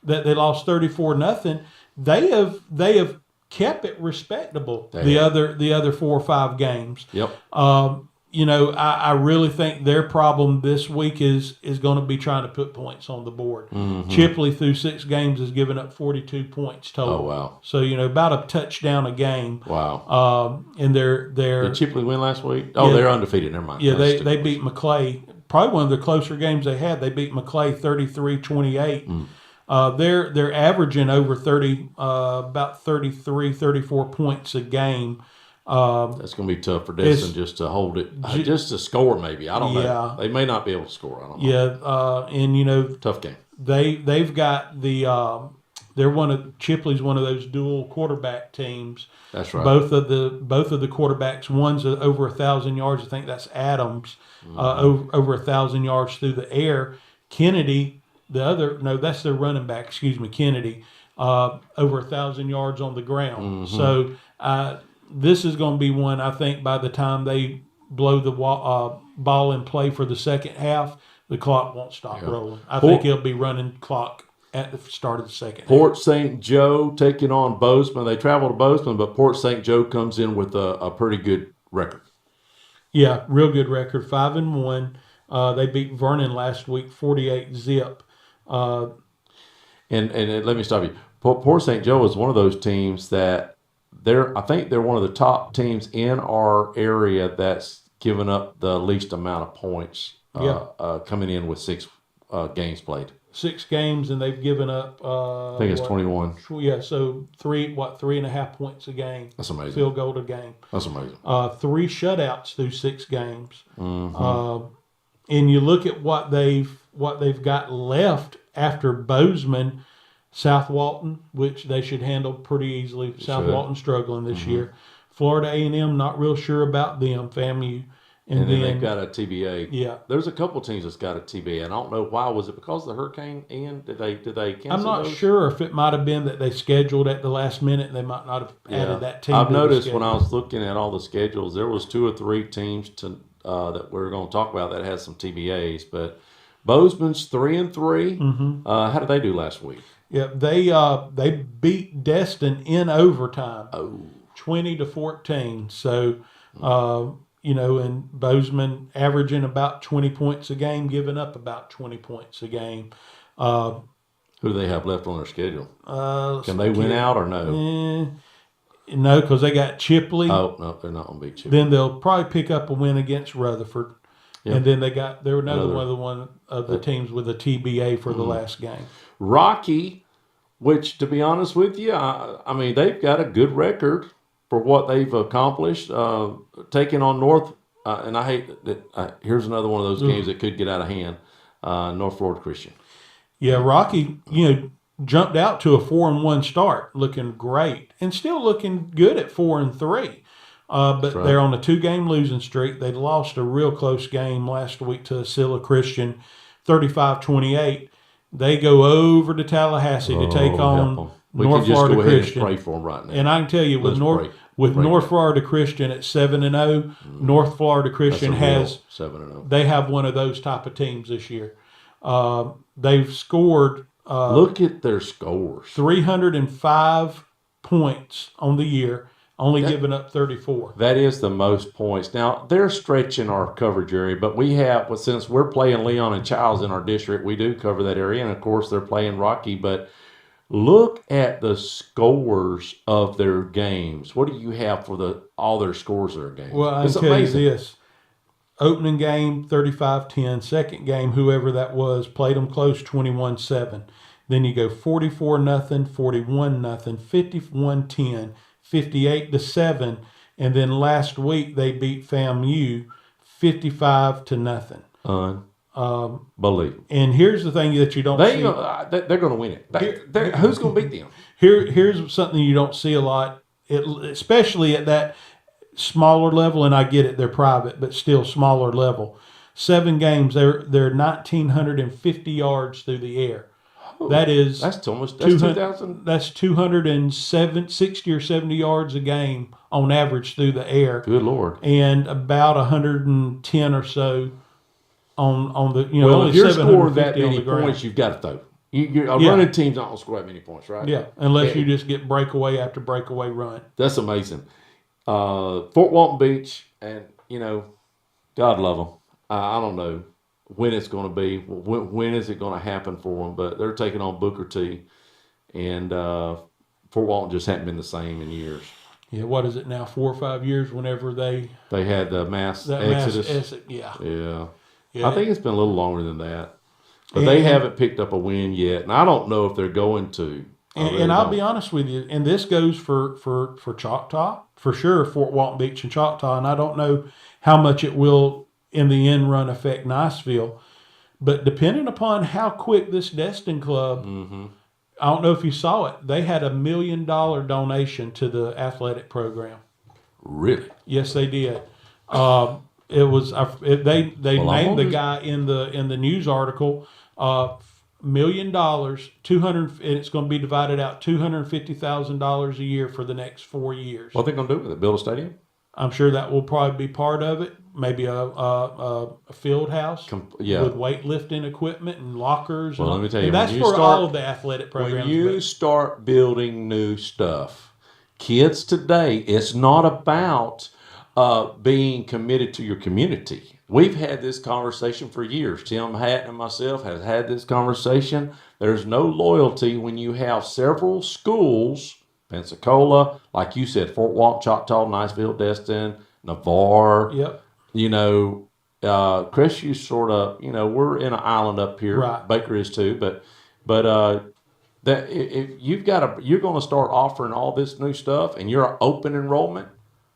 that they lost 34-0. They have kept it respectable. The other 4 or 5 games. Yep. I really think their problem this week is going to be trying to put points on the board. Mm-hmm. Chipley through 6 games has given up 42 points total. Oh wow! So about a touchdown a game. Wow. And they're did Chipley win last week? Oh, they're undefeated. Never mind. Yeah, they beat McClay. Probably one of the closer games they had. They beat McClay 33-28. They're averaging over 30, about 33, 34 points a game. That's going to be tough for Destin just to hold it, just to score maybe. I don't know. They may not be able to score. I don't know. Yeah, and tough game. They've got the Chipley's one of those dual quarterback teams. That's right. Both of the quarterbacks, one's over 1,000 yards. I think that's Adams, over 1,000 yards through the air. Kennedy, that's their running back. Excuse me, Kennedy, over 1,000 yards on the ground. So this is going to be one. I think by the time they blow the ball in play for the second half, the clock won't stop rolling. I think it'll be running clock at the start of the second half. Port St. Joe taking on Bozeman. They travel to Bozeman, but Port St. Joe comes in with a pretty good record. Yeah, real good record, 5-1. They beat Vernon last week, 48-zip. And let me stop you. Port St. Joe is one of those teams that I think they're one of the top teams in our area that's given up the least amount of points. Coming in with 6 games played. 6 games, and they've given up. I think it's 21. Yeah, so 3.5 points a game. That's amazing. Field goal a game. That's amazing. 3 shutouts through 6 games. And you look at what they've got left after Bozeman, South Walton, which they should handle pretty easily. South Walton struggling this year. Florida A&M, not real sure about them. FAMU. And then they've got a TBA. Yeah. There's a couple teams that's got a TBA. I don't know why. Was it because of the hurricane, Ian? Did they cancel I'm not those? sure if it might have been that they scheduled at the last minute and they might not have added that team. I've noticed when I was looking at all the schedules, there was 2 or 3 teams that we're going to talk about that had some TBAs. But Bozeman's 3-3. How did they do last week? Yeah, they beat Destin in overtime. 20-14. So, and Bozeman averaging about 20 points a game, giving up about 20 points a game. Who do they have left on their schedule? Can they win out or no? No, because they got Chipley. Oh, no, they're not going to beat Chipley. Then they'll probably pick up a win against Rutherford. Yep. And then they're another one of the teams with a TBA for the last game. Rocky, which, to be honest with you, I mean, they've got a good record for what they've accomplished, taking on North, and I hate that. Here's another one of those games that could get out of hand. North Florida Christian. Yeah, Rocky, jumped out to a 4-1 start, looking great, and still looking good at 4-3. But they're on a 2-game losing streak. They lost a real close game last week to Scylla Christian, 35-28. They go over to Tallahassee to take on North Florida Christian. Pray for them right now. And I can tell you, with North Florida Christian at 7-0, North Florida Christian has 7-0. They have one of those type of teams this year. They've scored. Look at their scores. 305 points on the year, only giving up 34. That is the most points. Now, they're stretching our coverage area, but we have, since we're playing Leon and Childs in our district, we do cover that area. And, of course, they're playing Rocky. But look at the scores of their games. What do you have for all their scores of their games? Well, I can tell you this. Opening game, 35-10. Second game, whoever that was, played them close, 21-7. Then you go 44-0, 41-0, 51-10, 58-7, and then last week they beat FAMU 55-0. Unbelievable. And here's the thing that you don't see. They're going to win it. Who's going to beat them? Here's something you don't see a lot, especially at that smaller level, and I get it, they're private, but still smaller level. 7 games, they're 1,950 yards through the air. That's almost 2,000. That's 260 or 70 yards a game on average through the air. Good Lord! And about 110 or so on the Well, only if you're scoring that on many the ground. points, you've got to throw. Running team's not going to score that many points, right? Yeah, unless you just get breakaway after breakaway run. That's amazing. Fort Walton Beach, and God love them. I don't know when it's going to be. When is it going to happen for them? But they're taking on Booker T, and Fort Walton just hadn't been the same in years. Yeah, what is it now? 4 or 5 years? Whenever they had the mass exodus. Yeah. I think it's been a little longer than that, but they haven't picked up a win yet, and I don't know if they're going to. And I'll be honest with you, and this goes for Choctaw, for sure, Fort Walton Beach and Choctaw, and I don't know how much it will in the end run affect Niceville, but depending upon how quick this Destin club I don't know if you saw it. They had $1 million donation to the athletic program. Really? Yes, they did. It was they named the guy in the news article. $1 million, 200, and it's going to be divided out $250,000 a year for the next 4 years. What are they going to do with it? Build a stadium? I'm sure that will probably be part of it. Maybe a field house with weightlifting equipment and lockers. Well, let me tell you, that's for all of the athletic programs. When you start building new stuff, kids today, it's not about being committed to your community. We've had this conversation for years. Tim Hatton and myself have had this conversation. There's no loyalty when you have several schools, Pensacola, like you said, Fort Walton, Choctaw, Niceville, Destin, Navarre. Yep. Crestview sort of, we're in an island up here. Right. Baker is too, but that if you're going to start offering all this new stuff and you're open enrollment,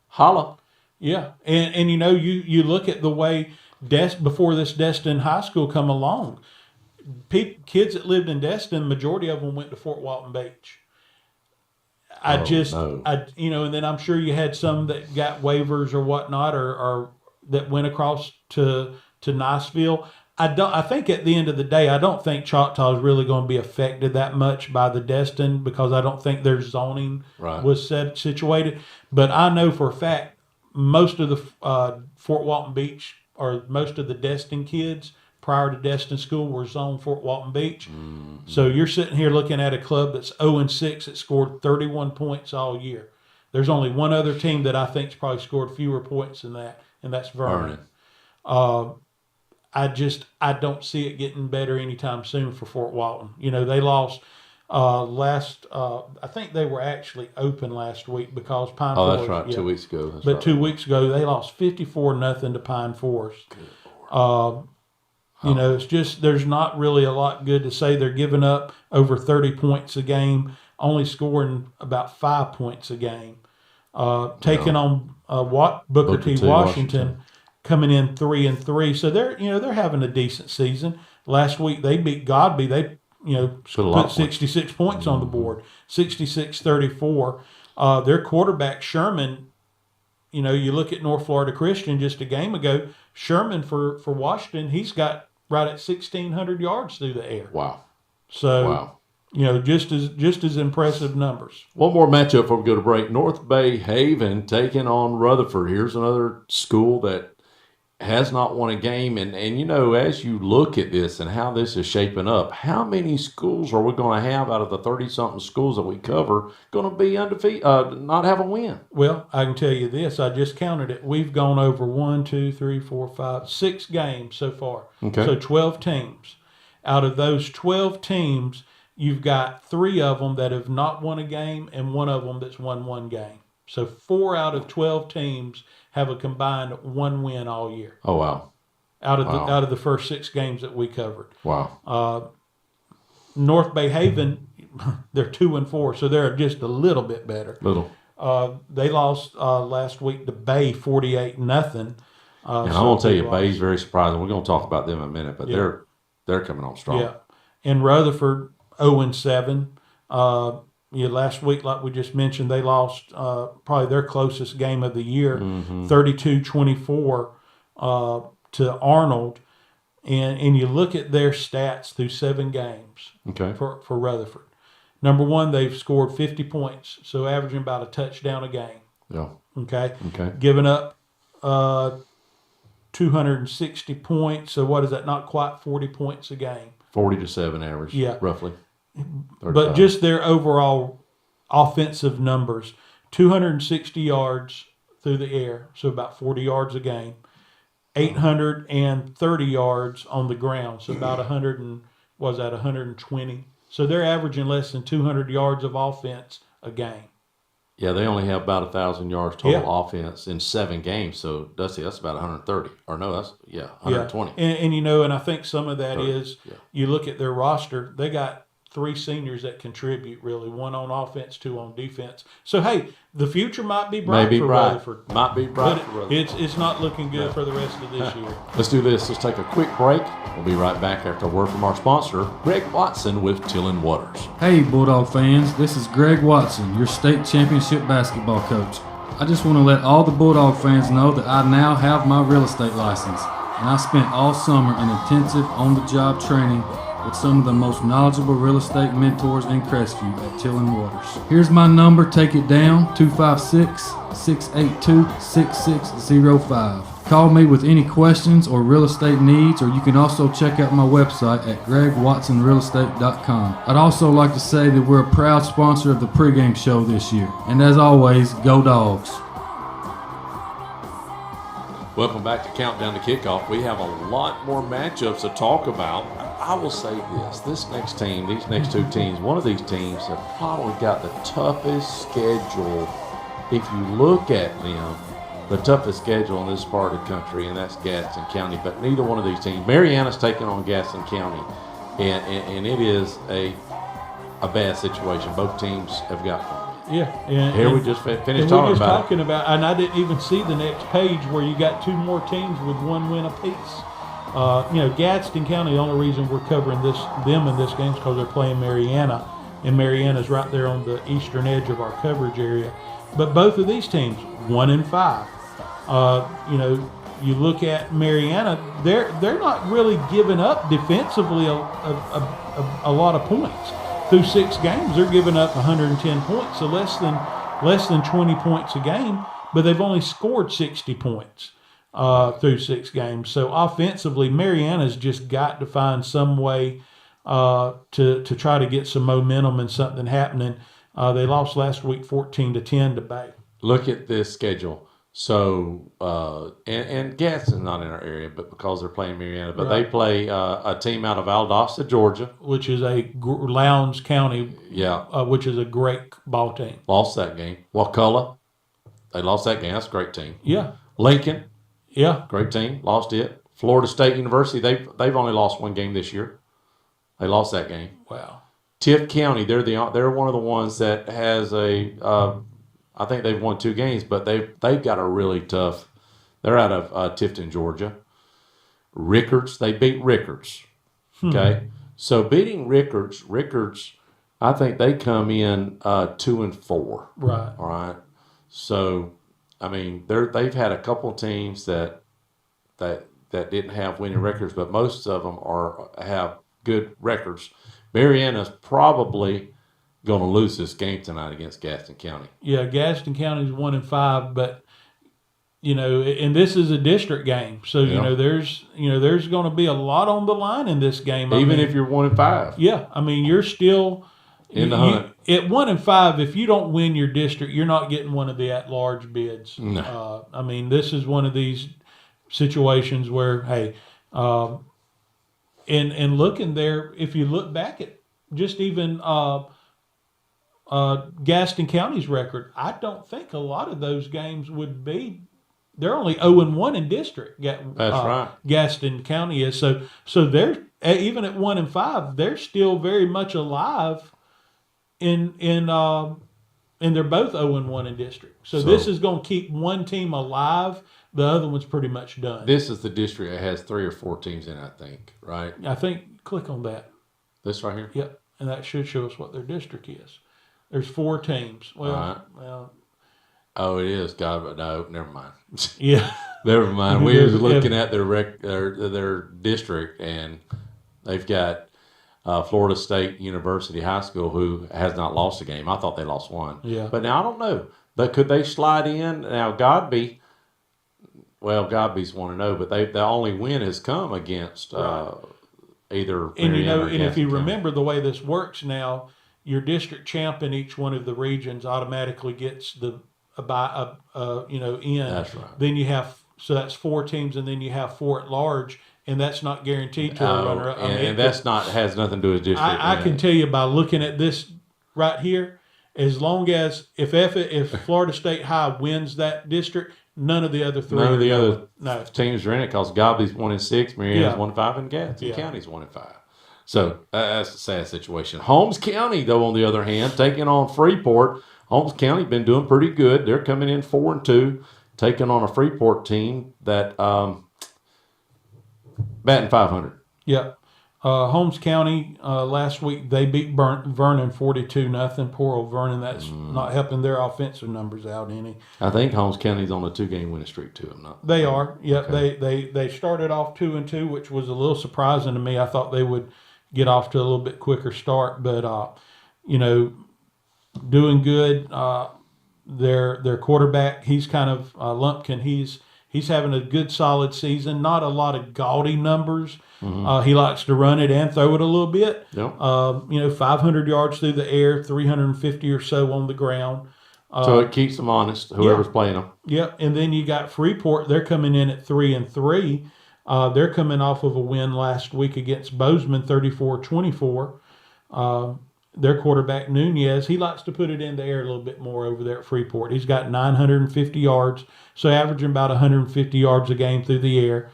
holla. Yeah, and you look at the way before this Destin High School come along, kids that lived in Destin, majority of them went to Fort Walton Beach. And then I'm sure you had some that got waivers or whatnot, or that went across to Niceville. I think at the end of the day, I don't think Choctaw is really going to be affected that much by the Destin, because I don't think their zoning was situated. But I know for a fact most of the Fort Walton Beach, or most of the Destin kids prior to Destin School, were zoned Fort Walton Beach. Mm-hmm. So you're sitting here looking at a club that's 0-6 that scored 31 points all year. There's only one other team that I think's probably scored fewer points than that, and that's Vernon. I don't see it getting better anytime soon for Fort Walton. They lost I think they were actually open last week because Pine Forest. Oh, that's right. 2 weeks ago. But 2 weeks ago, they lost 54-0 to Pine Forest. Good Lord. It's just, there's not really a lot good to say. They're giving up over 30 points a game, only scoring about 5 points a game. Taking on Booker T. Washington, coming in 3-3. So they're having a decent season. Last week they beat Godby. They put 66 points on the board, 66-34. Their quarterback Sherman. You look at North Florida Christian just a game ago. Sherman for Washington, he's got right at 1,600 yards through the air. Wow. So, just as impressive numbers. One more matchup before we go to break. North Bay Haven taking on Rutherford. Here's another school that has not won a game. And as you look at this and how this is shaping up, how many schools are we going to have out of the 30-something schools that we cover going to be undefeated, not have a win? Well, I can tell you this. I just counted it. We've gone over 6 games so far. Okay. So 12 teams. Out of those 12 teams, you've got 3 of them that have not won a game and 1 of them that's won 1 game. So 4 out of 12 teams have a combined 1 win all year. Oh, wow. Out of the first 6 games that we covered. Wow. North Bay Haven, they're 2-4, so they're just a little bit better. They lost last week to Bay 48-0. And I'm going to tell you, Bay's very surprising. We're going to talk about them in a minute, but they're coming on strong. Yeah. And Rutherford 0-7. Last week, like we just mentioned, they lost probably their closest game of the year, 32-24 to Arnold. And you look at their stats through 7 games for Rutherford. Number one, they've scored 50 points, so averaging about a touchdown a game. Yeah. Okay. Giving up 260 points, so what is that? Not quite 40 points a game. 40-7 average, roughly. 35. But just their overall offensive numbers, 260 yards through the air, so about 40 yards a game, 830 yards on the ground, so about 120. So they're averaging less than 200 yards of offense a game. Yeah, they only have about 1,000 yards total offense in 7 games. So, Dusty, that's about 130. Or no, that's 120. And I think some of that is you look at their roster, they got three seniors that contribute really, one on offense, two on defense. So hey, the future might be bright for Rutherford. Might be bright for Rutherford. It's not looking good for the rest of this year. Let's do this. Let's take a quick break. We'll be right back after a word from our sponsor, Greg Watson with Tillin Waters. Hey Bulldog fans, this is Greg Watson, your state championship basketball coach. I just want to let all the Bulldog fans know that I now have my real estate license, and I spent all summer in intensive on-the-job training with some of the most knowledgeable real estate mentors in Crestview at Tillin Waters. Here's my number, take it down, 256-682-6605. Call me with any questions or real estate needs, or you can also check out my website at gregwatsonrealestate.com. I'd also like to say that we're a proud sponsor of the pregame show this year. And as always, go Dogs. Welcome back to Countdown to Kickoff. We have a lot more matchups to talk about. I will say this next team, these next two teams, one of these teams have probably got the toughest schedule. If you look at them, the toughest schedule in this part of the country, and that's Gaston County. But neither one of these teams, Marianna's taking on Gaston County, and it is a bad situation. Both teams have got one. Yeah, Here we just finished talking about and I didn't even see the next page where you got two more teams with one win apiece. Gadsden County, the only reason we're covering them in this game is because they're playing Marianna, and Marianna's right there on the eastern edge of our coverage area. But both of these teams, 1-5. You look at Marianna, they're not really giving up defensively a lot of points. Through 6 games, they're giving up 110 points, so less than 20 points a game, but they've only scored 60 points through 6 games. So offensively, Marianna's just got to find some way to try to get some momentum and something happening. They lost last week 14-10 to Bay. Look at this schedule. So, and Gadsden's not in our area, but because they're playing Marianna, but They play a team out of Valdosta, Georgia, which is a Lowndes County, which is a great ball team. Lost that game. Wakulla, they lost that game. That's a great team. Yeah. Lincoln, yeah, great team. Lost it. Florida State University, they've only lost 1 game this year. They lost that game. Wow. Tift County, they're one of the ones that has I think they've won 2 games, but they've got a really tough. They're out of Tifton, Georgia. Rickards, they beat Rickards. Okay, so beating Rickards, I think they come in 2-4. Right. All right. So, I mean, they've had a couple of teams that didn't have winning records, but most of them have good records. Marianna's probably going to lose this game tonight against Gaston County. Yeah, Gaston County's 1-5, but and this is a district game, so there's going to be a lot on the line in this game. Even if you're 1-5. Yeah, I mean you're still in the hunt. At 1-5, if you don't win your district, you're not getting one of the at-large bids. No. I mean this is one of these situations where and looking there, if you look back at just even Gaston County's record, I don't think a lot of those games would be. They're only 0-1 in district. That's right. Gaston County is so they're even at 1-5, they're still very much alive. And they're both 0-1 in district. So this is going to keep one team alive. The other one's pretty much done. This is the district that has 3 or 4 teams in, I think. Right. I think click on that. This right here. Yep, and that should show us what their district is. There's 4 teams. Well, right. Oh, it is. God, no, never mind. Yeah, never mind. We were looking at their district, and they've got Florida State University High School, who has not lost a game. I thought they lost 1. Yeah. But now I don't know. But could they slide in? Now Godby's 1-0, but the only win has come against either. And and if you remember the way this works now, your district champ in each one of the regions automatically gets in. That's right. Then you have that's 4 teams, and then you have 4 at large, and that's not guaranteed to a runner-up. And that's has nothing to do with district. I can tell you by looking at this right here, as long as if Florida State High wins that district, none of the other 3. None of the other teams are in it because Godby's 1-6, Marianna's 1-5, and Gadsden County's 1-5. So that's a sad situation. Holmes County, though, on the other hand, taking on Freeport. Holmes County been doing pretty good. They're coming in 4-2, taking on a Freeport team that batting 500. Yep. Holmes County last week they beat Vernon 42-0. Poor old Vernon. That's not helping their offensive numbers out any. I think Holmes County's on a 2-game winning streak too. They are. Yep. Okay. They started off 2-2, which was a little surprising to me. I thought they would get off to a little bit quicker start, but doing good. Their quarterback, he's kind of Lumpkin. He's having a good solid season. Not a lot of gaudy numbers. He likes to run it and throw it a little bit. Yep. 500 yards through the air, 350 or so on the ground. So it keeps them honest, whoever's playing them. Yep. And then you got Freeport. They're coming in at 3-3. They're coming off of a win last week against Bozeman, 34-24. Their quarterback, Nunez, he likes to put it in the air a little bit more over there at Freeport. He's got 950 yards, so averaging about 150 yards a game through the air.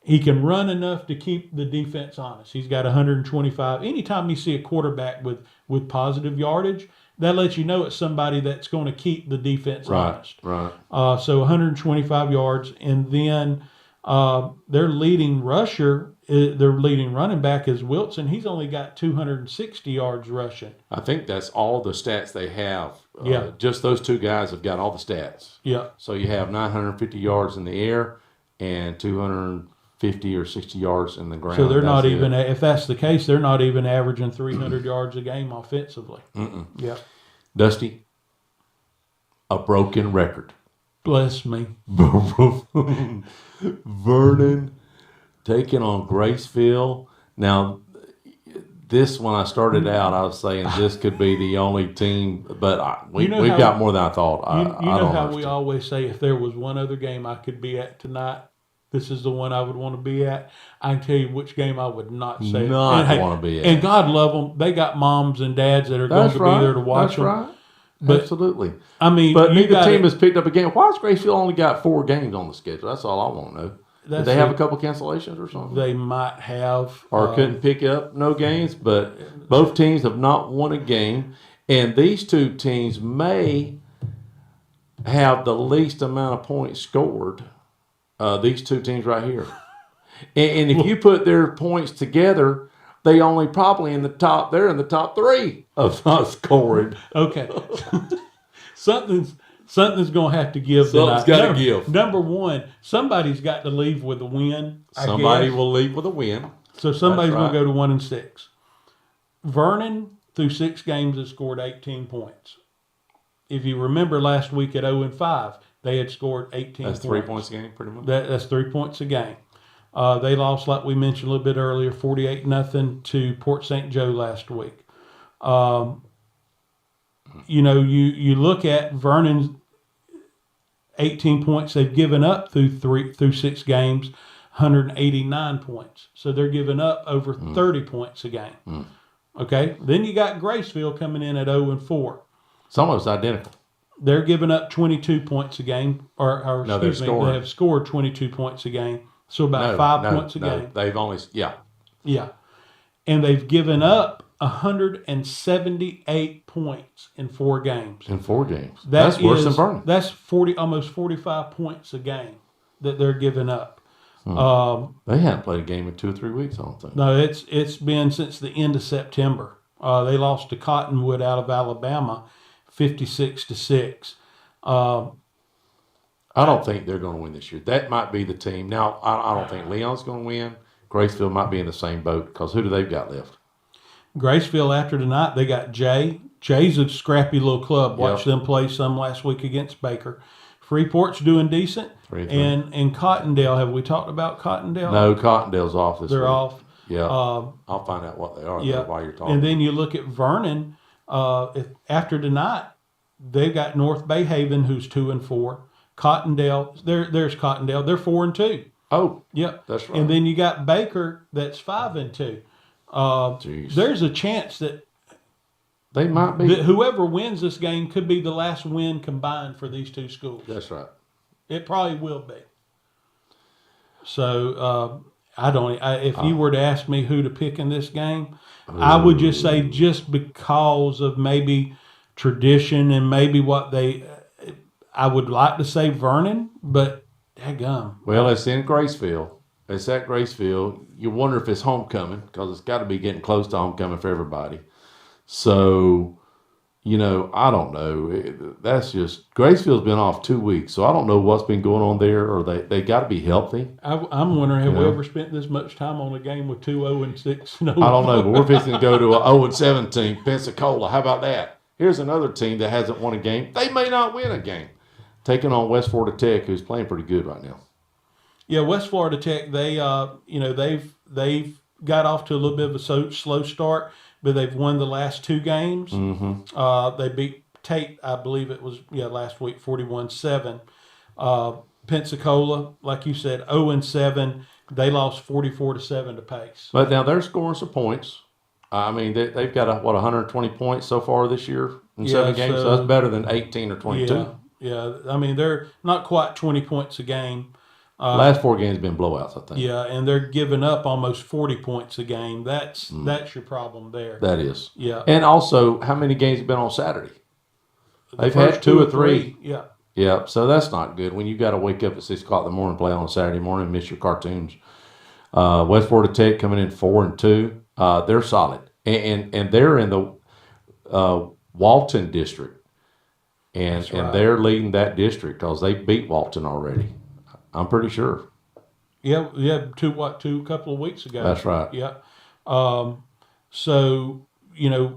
He can run enough to keep the defense honest. He's got 125. Anytime you see a quarterback with positive yardage, that lets you know it's somebody that's going to keep the defense honest. Right. So 125 yards. And then their leading rusher, their leading running back is Wilson. He's only got 260 yards rushing. I think that's all the stats they have. Yeah. Just those two guys have got all the stats. Yeah. So you have 950 yards in the air and 250 or 60 yards in the ground. So they're not That's even, it. if that's the case, they're not even averaging 300 yards a game offensively. Yeah. Dusty, a broken record. Bless me. Vernon taking on Graceville. Now, this, when I started out, I was saying this could be the only team, but we've got more than I thought. You know how we always say if there was one other game I could be at tonight, this is the one I would want to be at. I can tell you which game I would not say. Want to be at. And God love them. They got moms and dads that are going to be there to watch them. Right. But, absolutely. I mean, but neither team has picked up a game. Why has Graceville only got 4 games on the schedule? That's all I want to know. Did they have a couple cancellations or something? They might have. Or couldn't pick up no games, but both teams have not won a game. And these two teams may have the least amount of points scored. These two teams right here. And if you put their points together, they only probably in the top 3 of not scoring. Okay. Something's going to have to give. Something's got to give. Number one, somebody's got to leave with a win. Somebody will leave with a win. So somebody's going to go to 1-6. Vernon, through 6 games, has scored 18 points. If you remember last week at 0-5, they had scored 18 That's points. 3 points a game, pretty much. That's 3 points a game. They lost, like we mentioned a little bit earlier, 48-0 to Port St. Joe last week. You look at Vernon's 18 points they've given up through 6 games, 189 points. So they're giving up over 30 points a game. Okay? Then you got Graceville coming in at 0-4. It's almost identical. They're giving up 22 points a game, they have scored 22 points a game. So about 5 points a game. They've only, Yeah. And they've given up 178 points in 4 games. In 4 games. That's worse than Vernon. That's almost 45 points a game that they're giving up. They haven't played a game in 2 or 3 weeks, I don't think. No, it's been since the end of September. They lost to Cottonwood out of Alabama, 56-6. I don't think they're going to win this year. That might be the team. Now, I don't think Leon's going to win. Graceville might be in the same boat because who do they've got left? Graceville, after tonight, they got Jay. Jay's a scrappy little club. Watched them play some last week against Baker. Freeport's doing decent. 3-3. And Cottondale, have we talked about Cottondale? No, Cottondale's off this week. They're off. Yeah. I'll find out what they are while you're talking. And then you look at Vernon. After tonight, they've got North Bay Haven, who's 2-4. Cottondale, there's Cottondale. They're 4-2. Oh, yep, that's right. And then you got Baker, that's 5-2. There's a chance that they might be. Whoever wins this game could be the last win combined for these 2 schools. That's right. It probably will be. So, If you were to ask me who to pick in this game, I would just say just because of maybe tradition and maybe I would like to say Vernon, but daggum. Well, it's in Graceville. It's at Graceville. You wonder if it's homecoming because it's got to be getting close to homecoming for everybody. So, I don't know. That's just Graceville's been off 2 weeks, so I don't know what's been going on there, or they got to be healthy. I'm wondering, have we ever spent this much time on a game with 2 0-6? No, I don't know, but we're fixing to go to a 0-7 team, Pensacola. How about that? Here's another team that hasn't won a game. They may not win a game. Taking on West Florida Tech, who's playing pretty good right now. Yeah, West Florida Tech. They've got off to a little bit of a slow start, but they've won the last 2 games. Mm-hmm. They beat Tate, I believe it was last week, 41-7. Pensacola, like you said, 0-7. They lost 44-7 to Pace. But now they're scoring some points. I mean, they've got 120 points so far this year in 7 games. So that's better than 18 or 22. Yeah. I mean, they're not quite 20 points a game. Last 4 games have been blowouts, I think. Yeah, and they're giving up almost 40 points a game. That's your problem there. That is. Yeah. And also, how many games have been on Saturday? They've first had 2 or 3. Yeah. Yeah, so that's not good when you got to wake up at 6 o'clock in the morning and play on Saturday morning and miss your cartoons. West Florida Tech coming in 4-2. They're solid. And they're in the Walton district. And they're leading that district because they beat Walton already. I'm pretty sure. Yeah, a couple of weeks ago. That's right. Yeah. So,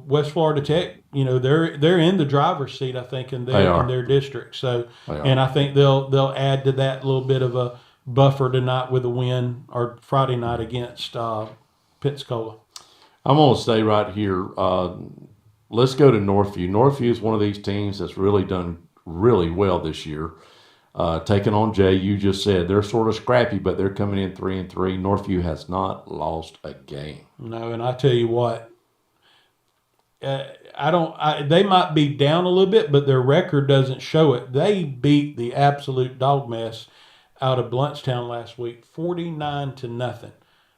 West Florida Tech, they're in the driver's seat, I think, in their district. So, and I think they'll add to that a little bit of a buffer tonight with a win or Friday night against Pensacola. I'm going to stay right here. Let's go to Northview. Northview is one of these teams that's really done really well this year. Taking on Jay, you just said they're sort of scrappy, but they're coming in 3-3. Northview has not lost a game. No, and I tell you what, they might be down a little bit, but their record doesn't show it. They beat the absolute dog mess out of Bluntstown last week, 49-0.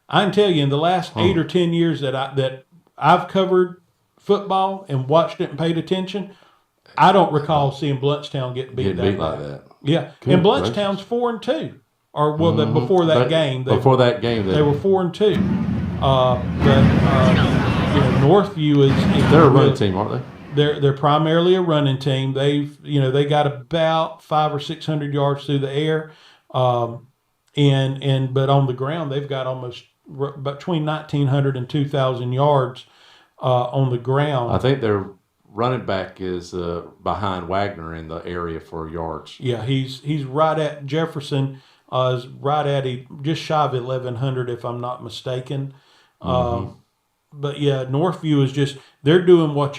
I can tell you, in the last 8 or 10 years that I've covered football and watched it and paid attention, I don't recall seeing Bluntstown get beat like that. Yeah, Good and Bluntstown's 4-2, or before that game. They were 4-2. Northview is they're a running team, aren't they? They're primarily a running team. They got about 500 or 600 yards through the air, but on the ground they've got almost between 1,900 and 2,000 yards on the ground. I think their running back is behind Wagner in the area for yards. Yeah, he's right at Jefferson. Is right at just shy of 1,100 if I'm not mistaken. But yeah, Northview is they're doing what